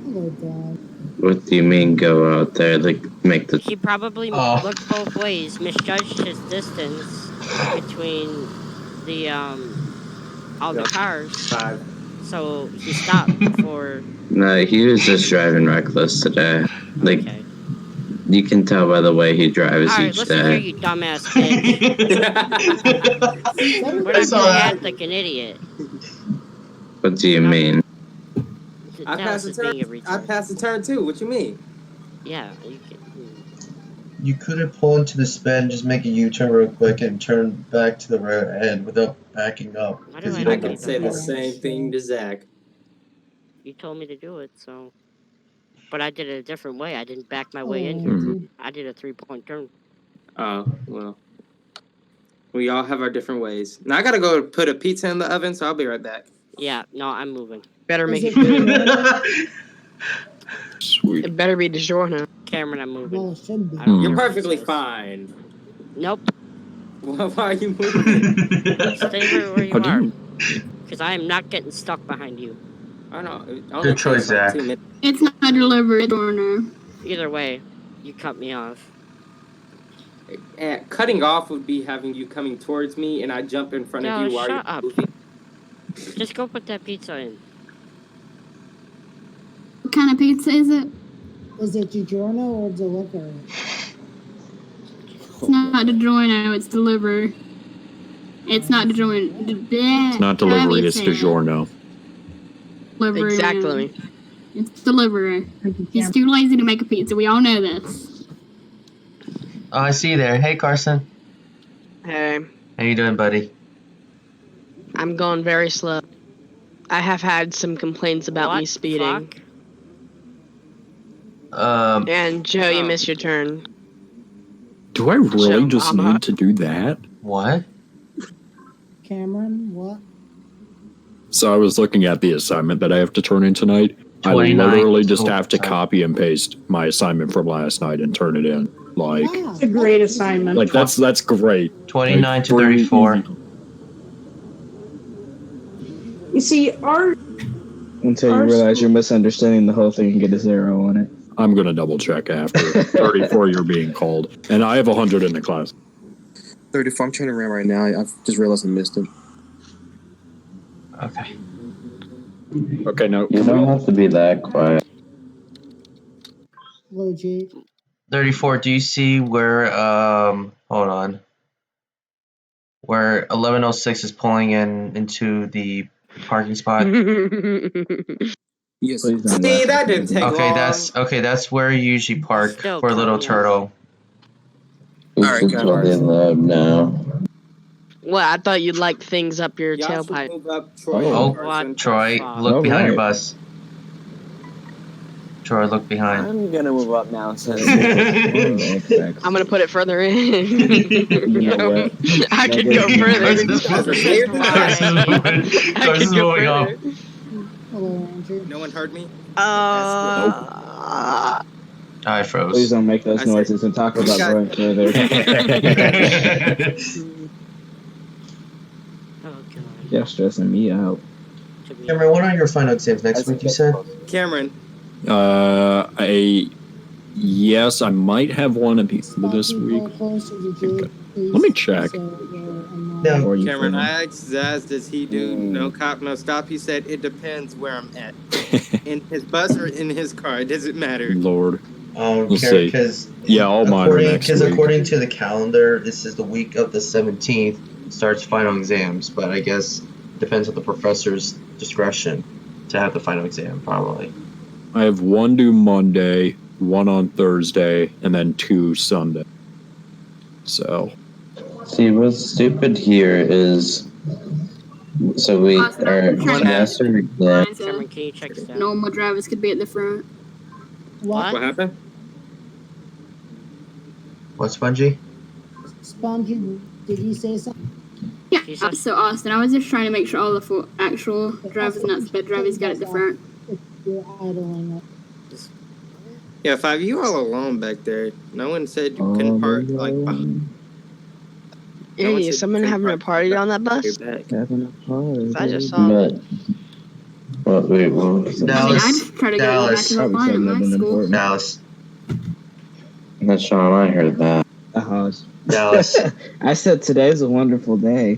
Hello, Dad. What do you mean go out there? Like, make the... He probably looked both ways, misjudged his distance between the all the cars. So he stopped before. No, he was just driving reckless today. Like, You can tell by the way he drives All right, each listen here, day. you dumbass bitch. We're I not saw gonna that. act like an idiot. What do you Not- mean? I Dallas passed the is turn. being a I retard. passed the turn too. What you mean? Yeah, you can. You couldn't pull into the sped and just make a U-turn real quick and turn back to the road ahead without backing up. Why do Because I you I don't have know. can say the to? same thing to Zach. You told me to do it, so. But I did it a different way. I didn't back my way in Hello, here. Andrew. I did a 3-point turn. Oh, well. We all have our different ways. Now I gotta go put a pizza in the oven, so I'll be right back. Yeah, no, I'm moving. Better Is make it it good. DiGiorno? Sweet. It better be DiGiorno. Cameron, I'm moving. Well, it should be. I don't You're care what he perfectly says. fine. Nope. Why are you moving? Stay where you How do are. you? Because I am not getting stuck behind you. I don't know. It only Good choice, takes like Zach. 2 minutes. It's not delivered or no. Either way, you cut me off. Cutting off would be having you coming towards me and I jump in front of Yo, you while you're shut up. moving. Just go put that pizza in. What kind of pizza is it? Is it DiGiorno or delivery? It's not DiGiorno, it's delivery. It's not DiGiorno. It's not delivery. It's DiGiorno. Delivery, Exactly. man. It's delivery. He's too lazy to make a pizza. We all know this. Oh, I see you there. Hey, Carson. Hey, How you doing, buddy? I'm going very slow. I have had some complaints about What me speeding. fuck? And Joe, you Oh. missed your turn. Do I really Jump, just Baba. need to do that? What? Cameron, what? So I was looking at the assignment that I have to turn in tonight. I 29. literally just have to Sorry. copy and paste my assignment from last night and turn it in. Like, Wow, It's a great assignment. like that's great. 29 Like, to 34. You see, our Until you Our realize school- you're misunderstanding the whole thing and get a 0 on it. I'm gonna double check after 34. You're being called, and I have 100 in the class. 34. I'm turning around right now. I've just realized I missed it. Okay. Okay, now You don't have to be that quiet. Hello, Jake. 34. Do you see where, hold on. Where 1106 is pulling into the parking spot? Yes. Please don't See, laugh. that didn't take long. That's where you usually park Still for Little cut me off. Turtle. We Alright, should guys. totally load now. Well, I thought you'd like things up your Y'all should tailpipe. move up Troy Oh. and Carson. What? Troy, Fuck. look All behind your right. bus. Troy, look behind. I'm gonna move up now since I'm gonna put it further in. You know what? I That could gives go me- further. Why? I could go further. Hello, Andrew. No one heard me? I Please froze. don't make those I said- noises and talk about got- going further. Oh, God. You're stressing me out. To me. Cameron, when are your final exams next week, you said? Cameron, Yes, I might have one at the end of this Pull week. closer to Jake, please, Let me check. so I'm not- No. Or you Cameron, further. I asked Zaz, does he do no cop, no stop? He said, it depends where I'm at. In his bus or in his car, it doesn't matter. Lord. We'll see. Because Yeah, all mine are next week. according to the calendar, this is the week of the 17th starts final exams. But I guess it depends on the professor's discretion to have the final exam, probably. I have one due Monday, one on Thursday, and then 2 Sunday. So, See, what's stupid here is, so we Awesome. are One yes or yeah. Cameron, can you check this out? Normal drivers could be at the front. What? What happened? What, Spongy? Spongy, did you say something? Yeah, He said- so Austin, I was just trying to make sure all the actual drivers, not sped drivers, got at the front. If you're idling up. Yeah, Five, you all alone back there. No one said you couldn't park, like, Andy, is someone having a party on that bus? Having a party. I just saw it. But, wait, what was it? I mean, I just try to go back Dallas. to the Probably front at said my nothing school. important. Dallas. That's Sean, I heard that. Dallas. I said today's a wonderful day.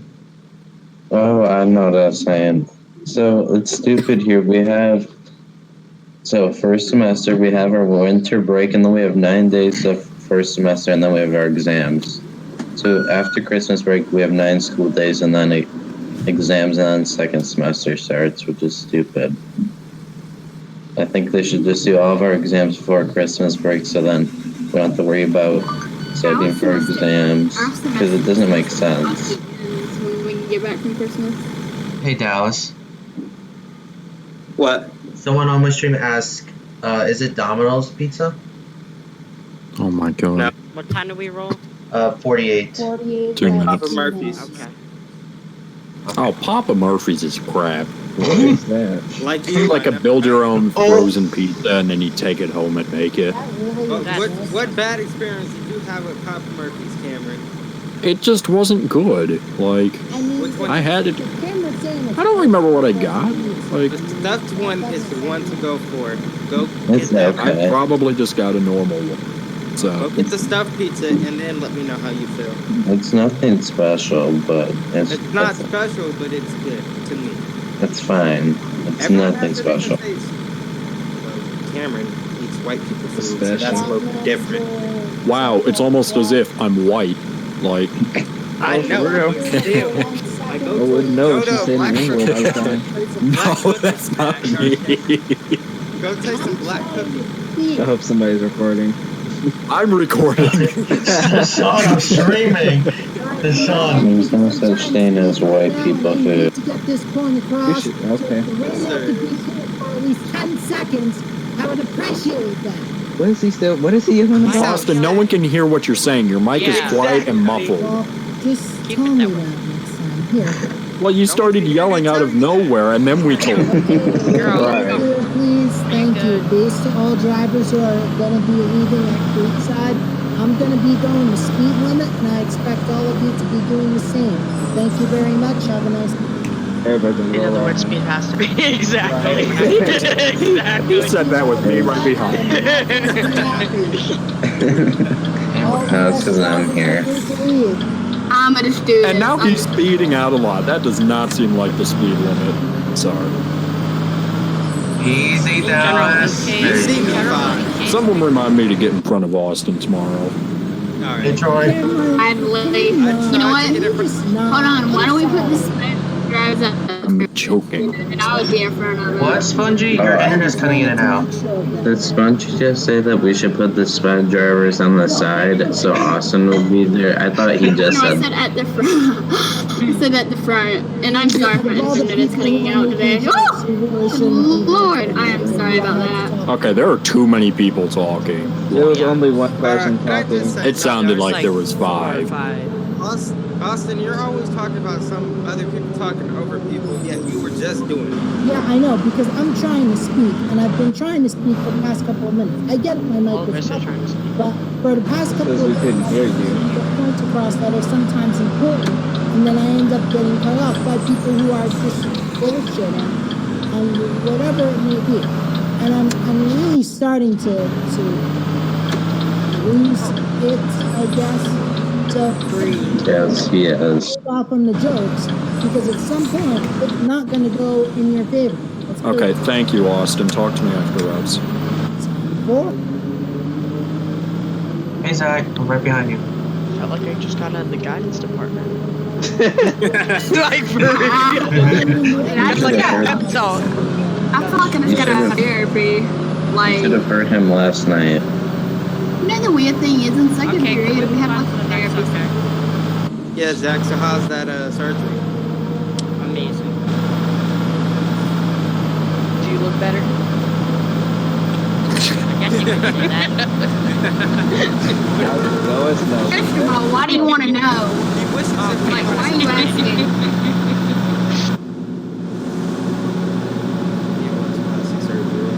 Oh, I know what I was saying. So, it's stupid here. We have So first semester we have our winter break, and then we have 9 days of first semester, and then we have our exams. So after Christmas break, we have 9 school days, and then exams, and then second semester starts, which is stupid. I think they should just do all of our exams before Christmas break, so then we don't have to worry about studying for exams, because it doesn't make sense. When we get back from Christmas. Hey Dallas. What? Someone on my stream asked, is it Domino's pizza? Oh my god. No. What time do we roll? 48. 48. 2 minutes. Papa Murphy's. Okay. Oh, Papa Murphy's is crap. What is that? Like It's you like a build-your-own frozen pizza, and then you take it home and make it. That really What bad experience did you have with Papa Murphy's, Cameron? It just wasn't good. Like, I mean, Which one? I had it. the camera's saying it's I don't remember what I got. Like, The stuffed one is the one to go for. Go It's get that. okay. I probably just got a normal one. Go So, get the stuffed pizza and then let me know how you feel. It's nothing special, but It's not special, but it's good to me. it's fine. It's Everyone nothing has it in their special. face. Well, Cameron eats white people food, so Special. that's a little different. wow, it's almost as if I'm white. Like, I know. for real? but still, I I go wouldn't know go if she to said Black the N-word all the time. no, that's not me. Go taste some black cookie. I hope somebody's recording. I'm recording. Sean, I'm streaming. Sean. There's no such thing as white people food. To get this point You across, should, okay. the radio could be here for at least 10 seconds. I would appreciate that. What is he still? What is he even about? Austin, no one can hear what you're saying. Your mic is Yeah. quiet and muffled. Well, just Keep tell it me that that way. next time. Here. Well, you started yelling out of nowhere, and then we told you. You're all Right. Here, please, thank you. Based to all drivers who are going to be leaving at Creekside, I'm going to be going the speed limit, and I expect all of you to be doing the same. Thank you very much. Have a nice day. Everybody's gonna In roll other out. words, speed has to be. Exactly. He said that with me right behind. That's because I'm here. I'm gonna just do And now he's speeding out a lot. That does not seem like the speed limit. Sorry. Easy, Dallas. Easy, fine. Someone remind me to get in front of Austin tomorrow. All Hey, right. Troy. I'd late. You know what? Hold on. Why don't we put this drives up? I'm joking. And I would be in front of it. What, Spongy? Your internet's cutting in and out. Did Sponge just say that we should put the sped drivers on the side so Austin will be there? I thought he just No, I said. said at the front. I said at the front. And I'm sorry for internet. It's cutting out today. Oh! Lord, I am sorry about that. Okay, there are too many people talking. There was only one person Can I talking. just say It sounded something? like there was 5. Austin, you're always talking about some other people talking over people, yet you were just doing it. Yeah, I know, because I'm trying to speak, and I've been trying to speak for the past couple of minutes. I get my mic All of is us are up, trying to speak. but for the past couple Because of we couldn't minutes, hear you. I get points across that are sometimes important, and then I end up getting cut off by people who are just bullshitting, and whatever it may be. And I'm really starting to lose it, I guess. So Yes, he is. off on the jokes, because at some point it's not going to go in your favor. It's Okay, thank you, Austin. Talk to me afterwards. Hey, Zach. I'm right behind you. Felt like I just got out of the guidance department. Like for real. It's like a pep talk. I feel like I just got out of therapy. Like, Should have heard him last night. you know the weird thing is in second Okay, period we had like a that's therapy. okay. Yeah, Zach, so how's that surgery? Amazing. Do you look better? I guess you could say that. No, it's no. First of all, why do you want to know? He wishes it Like, why are you asking? He wants plastic surgery.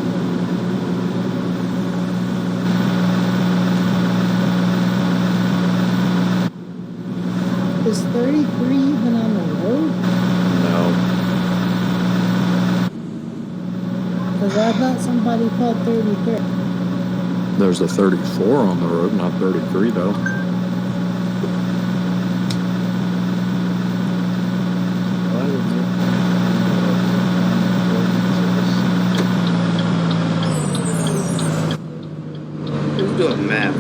Is 33 even on the road? No. Because I thought somebody called 33. There's a 34 on the road, not 33, though. Why would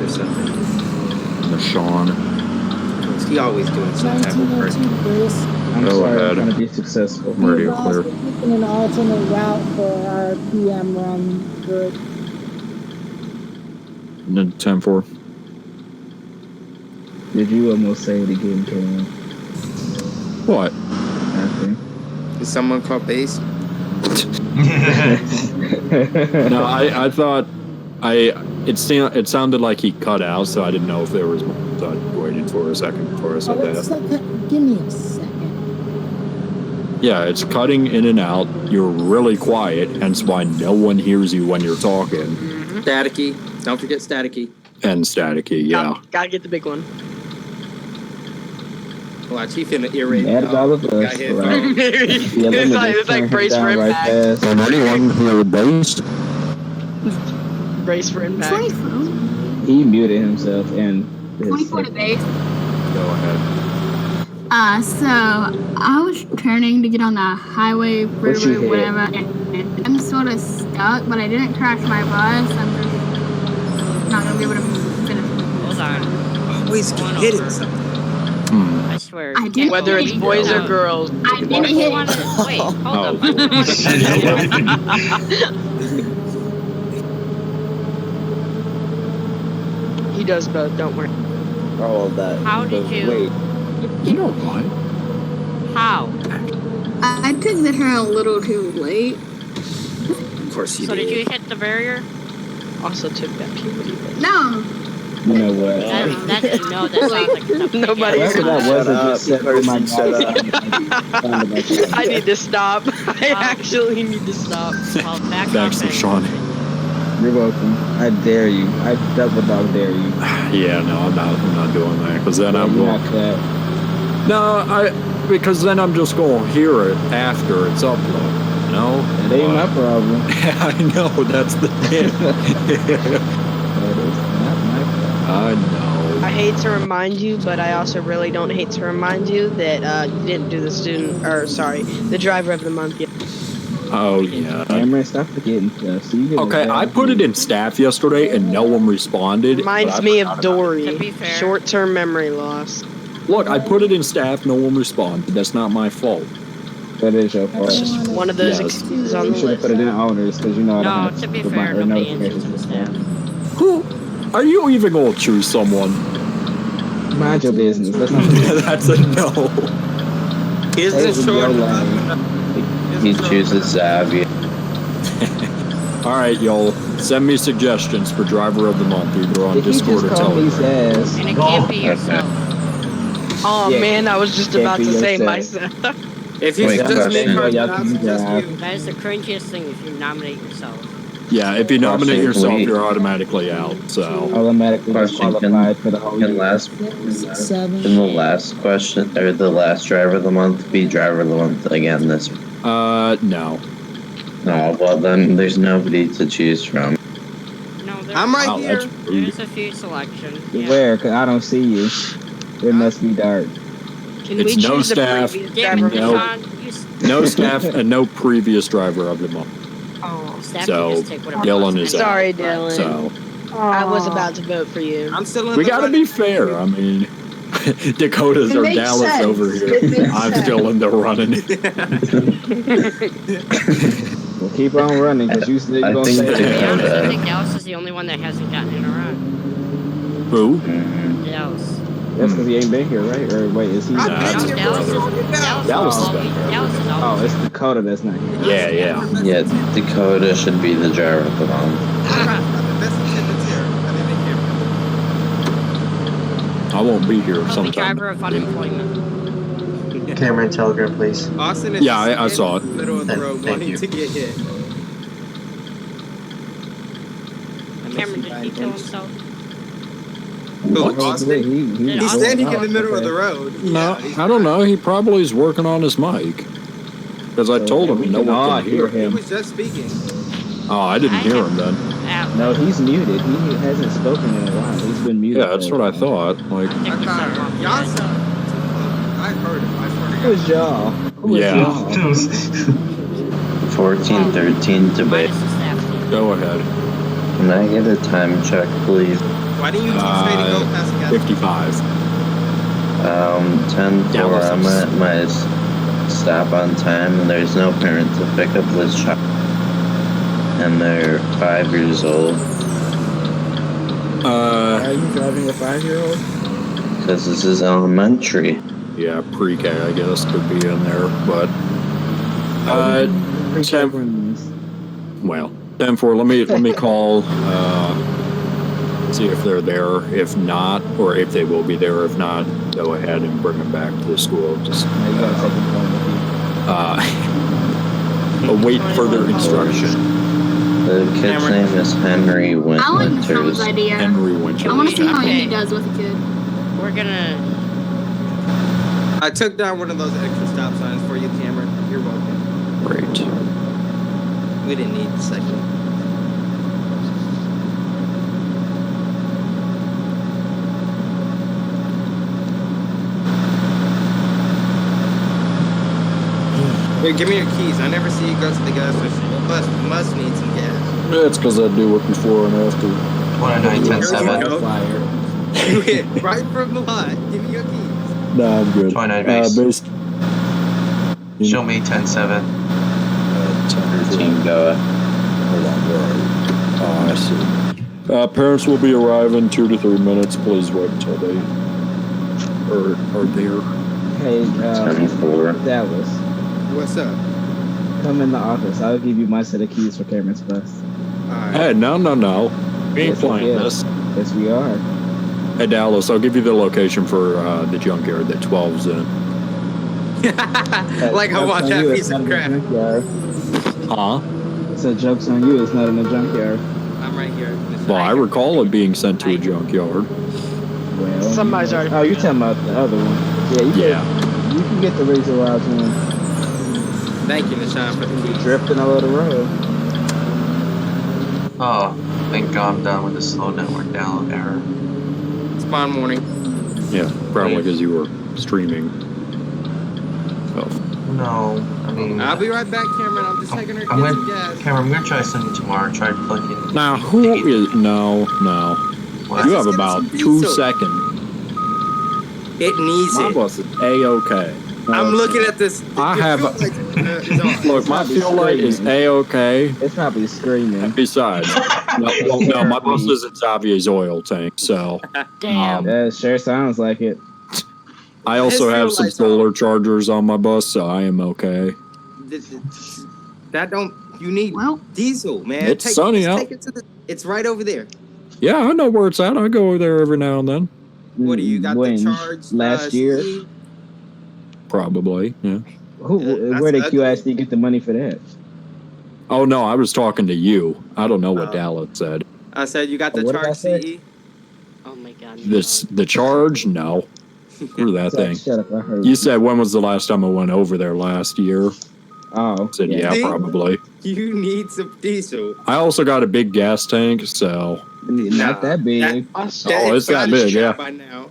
or something. Sean. He always doing some type of work. 1902, Bruce. I'm Go sorry, ahead. I'm trying to be successful. Radio We've clear. also taken an alternate route for our PM run group. 10-4. Did you almost say it again, Karen? What? Nothing. Did someone call base? No, I thought it sounded like he cut out, so I didn't know if there was. So I waited for a second before I said that. Give me a second. Yeah, it's cutting in and out. You're really quiet, hence why no one hears you when you're talking. Staticky. Don't forget staticky. And staticky, yeah. Gotta get the big one. Watch, he finna irate. That is all of us, right? It's like brace for impact. I'm already one for base. Brace for impact. He muted himself and 24 to base. Go ahead. So I was turning to get on the highway, freeway, whatever, and I'm sort of stuck, but I didn't crash my bus. I'm just not gonna be able to finish. Hold on. Always hitting something. I swear. I didn't Whether it's boys or girls. I didn't hit Wait, hold up. He does both, don't worry. All of that. How did you? Wait. You know what? How? I took the turn a little too late. Of course you So did. did you hit the barrier? Also took that puberty. No. you know what? That sounds like something. Nobody. Whoever that was, it just said, "Oh my I need to stop. I actually need to stop. Well, back Thanks up to and- Sean. You're welcome. I dare you. I double dog dare you. Yeah, no, I'm not doing that because then I'm You're going. not that. No, because then I'm just going to hear it after it's uploaded. No, That ain't my problem. I know that's the thing. That is not my problem. I know. I hate to remind you, but I also really don't hate to remind you that you didn't do the driver of the month yet. Oh yeah. Cameron, stop forgetting stuff. So you Okay, I put it in staff yesterday and no one responded. Reminds but I me forgot of about To be Dory. fair. Short-term memory loss. it. Look, I put it in staff, no one responded. That's not my fault. That is your fault. It's just one of those Yes. excuses on You the should have list. put it in owners because you know I don't No, have to be put fair, my nobody answers notifications the and staff. stuff. Who? Are you even going to choose someone? Mind your business. Let's not That's a no. Isn't short He chooses Xavier. All right, y'all. Send me suggestions for driver of the month, either on If you Discord just or call me Telegram. Zaz, And it can't be yourself. Oh Yeah. man, I was just Can't about be to say yourself. myself. If you Wait, suggest me, question. Carl, Y'all I'll can suggest drive. you. That is the cringiest thing if you nominate yourself. Yeah, if you nominate Question, yourself, wait. you're automatically out. So automatically Question, disqualified for the whole Can year. last Seven. can the last question or the last driver of the month be driver of the month again this week? no. No, well then there's nobody to choose from. No, I'm right Wow, here. that's rude. There's a few selections. Yeah. Where? Because I don't see you. It must be dark. Can It's we no choose the staff. previous Damn driver? it, No. Sean. No staff and no previous driver of the month. Oh, Staff So, can just take whatever Dylan person is they out. sorry, want. Dylan. So I was about to vote for you. I'm still in we the got to running. be fair. I mean, Dakota's It or makes Dallas sense. over here. It makes I'm sense. still in the running. Well, keep on running because you said I you're going to think say To be that. honest, I Dakota. think Dallas is the only one that hasn't gotten in a run. Who? Dallas. That's because he ain't been here, right? Or wait, is he? I've Nah, been that's here his for Dallas brother. fucking Dallas Dallas is is always, better. Dallas is Oh, always. it's Dakota that's not here. Yeah, yeah. Yeah, Dakota should be the driver of the month. I won't be here He'll be sometime. driver of unemployment. Cameron, Telegram, please. Austin is Yeah, I saw it. in the middle of the road Thank wanting you. to get hit. Cameron, did he kill himself? Who, Probably. Austin? Did He's Austin standing in kill the middle of the Okay. road. No, he's I don't know. He probably is working on his mic. Because I So told him we no can all one can hear hear. He him. was just speaking. Oh, I didn't hear him then. No, he's muted. He hasn't spoken in a while. He's been muted. Yeah, that's what I thought. Like, I think he said one. Y'all said I heard him. I swear to Who God. is y'all? Who is Yeah. y'all? 14-13 debate. Minus the staff team. go ahead. Can I get a time check, please? Why didn't you teach straight and go past the gas? 55. 10-4, I'm at my stop on time, and there's no parent to pick up this child. And they're 5 years old. Why are you driving a 5-year-old? Because this is elementary. Yeah, pre-K, I guess, could be in there, but... Well, 10-4, let me call, see if they're there. If not, or if they will be there. If not, go ahead and bring them back to the school. Just await further instruction. The kid's name is Henry I like Tom's Winters. idea. Henry Winters. I want to see how Okay. he does with a kid. We're gonna. I took down one of those extra stop signs for you, Cameron. You're welcome. Great. We didn't need the second. Here, give me your keys. I never see you go to the gas station. You must need some gas. It's because I do it before and after. 29-10-7. Fire. You hit right from the lot. Give me your keys. Nah, I'm good. 29 base. Based. Show me 10-7. 13 go. Hold on, where are you? Oh, I see. Parents will be arriving 2 to 3 minutes. Please wait until they are there. Hey, 10-4. Dallas, What's up? come in the office. I'll give you my set of keys for Cameron's bus. Alright. Hey, no. We ain't Yes, playing yes. this. Yes, we are. Hey, Dallas, I'll give you the location for the junkyard that 12's in. Like I want that piece of crap. Huh? So joke's on you. It's not in the junkyard. I'm right here. Well, I recall it being sent to a junkyard. Well, Somebody's already. Oh, you're talking about the other one. Yeah, you can get the Razor Wild one. Thank you, Nishan, for the keys. Drifting all over the road. Oh, thank God I'm done with the slow network download error. Spawn morning. Yeah, probably because you were streaming. Oh. No, I mean... I'll be right back, Cameron. I'm just taking her to I'm get gonna, some gas. Cameron, I'm gonna try something tomorrow. Try plugging. Now, who is... No. What? You have Let's about get some 2 diesel. seconds. It needs My it. bus is A-okay. I'm looking at this. I have- Fuel light is on. Look, my fuel light is A-okay. It's probably screaming. Besides, no, my bus is in Xavier's oil tank, so... Damn. That sure sounds like it. I also His have fuel some light's solar chargers on my bus, so I am okay. That don't. You need Well, diesel, man. It's sunny just out. Take it to the. It's right over there. Yeah, I know where it's at. I go there every now and then. What do you got? When? The charge Last year? CE? Probably, yeah. Where did ugly. QISD get the money for that? Oh, no, I was talking to you. I don't know what Oh. Dallas said. I said you got the What did I charge say? CE. Oh my God. The charge? No. Screw that thing. Shut up, I heard You said when was the last time I went over there last year? Oh. I said, yeah, See? probably. You need some diesel. I also got a big gas tank, so... Not that big. Oh, it's that big, yeah. By now.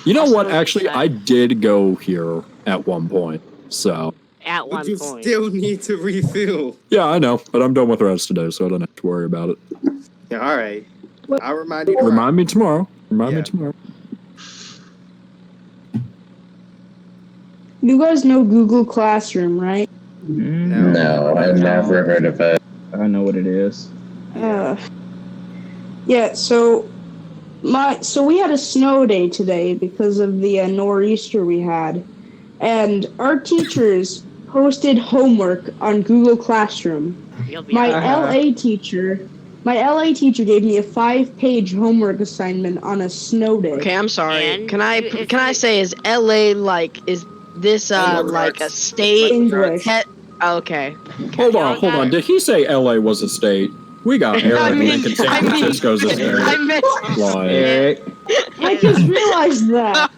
You know what? Also, Actually, I did go here at one point, so... At But one you point. still need to refill. Yeah, I know, but I'm done with routes today, so I don't have to worry about it. Yeah, all right. I'll remind you. tomorrow. Remind me tomorrow. Remind me Yeah. tomorrow. You guys know Google Classroom, right? No, I never heard of it. I know what it is. Yeah, so we had a snow day today because of the nor'easter we had, and our teachers posted homework on Google Classroom. You'll be My out. LA teacher gave me a 5-page homework assignment on a snow day. Okay, I'm sorry. And Can I if say is LA is this Homework like a arts. state? English. Okay. Hold on. Did he say LA was a state? We got Eric thinking San Francisco's a state. I meant Like, Eric. I just realized that.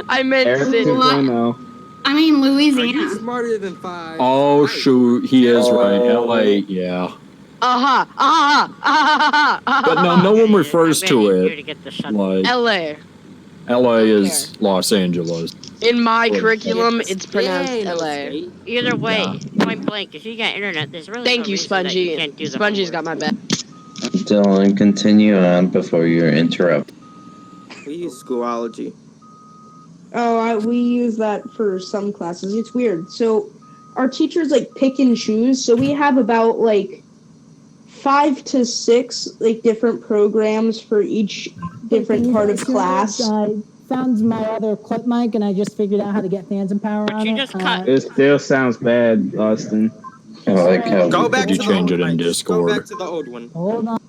I meant Eric Sydney. 2.0. I mean, Are you Louisiana. smarter than 5? oh, shoot. He is right. LA, yeah. But no one refers I'm to gonna need you it to get the shut- like LA. LA is Los Angeles. In my Or- curriculum, it's pronounced Yeah, LA. Either way, point blank, if you got internet, there's really Thank no you, reason that Spongy. you can't do the Spongy's homework. got my back. Dylan, continue on before you're interrupted. We use Schoology. Oh, we use that for some classes. It's weird. So our teachers like pick and choose. So we have about like 5 to 6 like different programs for each different part of class. I found my other clip mic and I just figured out how to get phantom power on She it. just cut. It still sounds bad, Austin. I like how Go back Did to you the change old it in mic. Just go Discord? back to the old one. Hold on.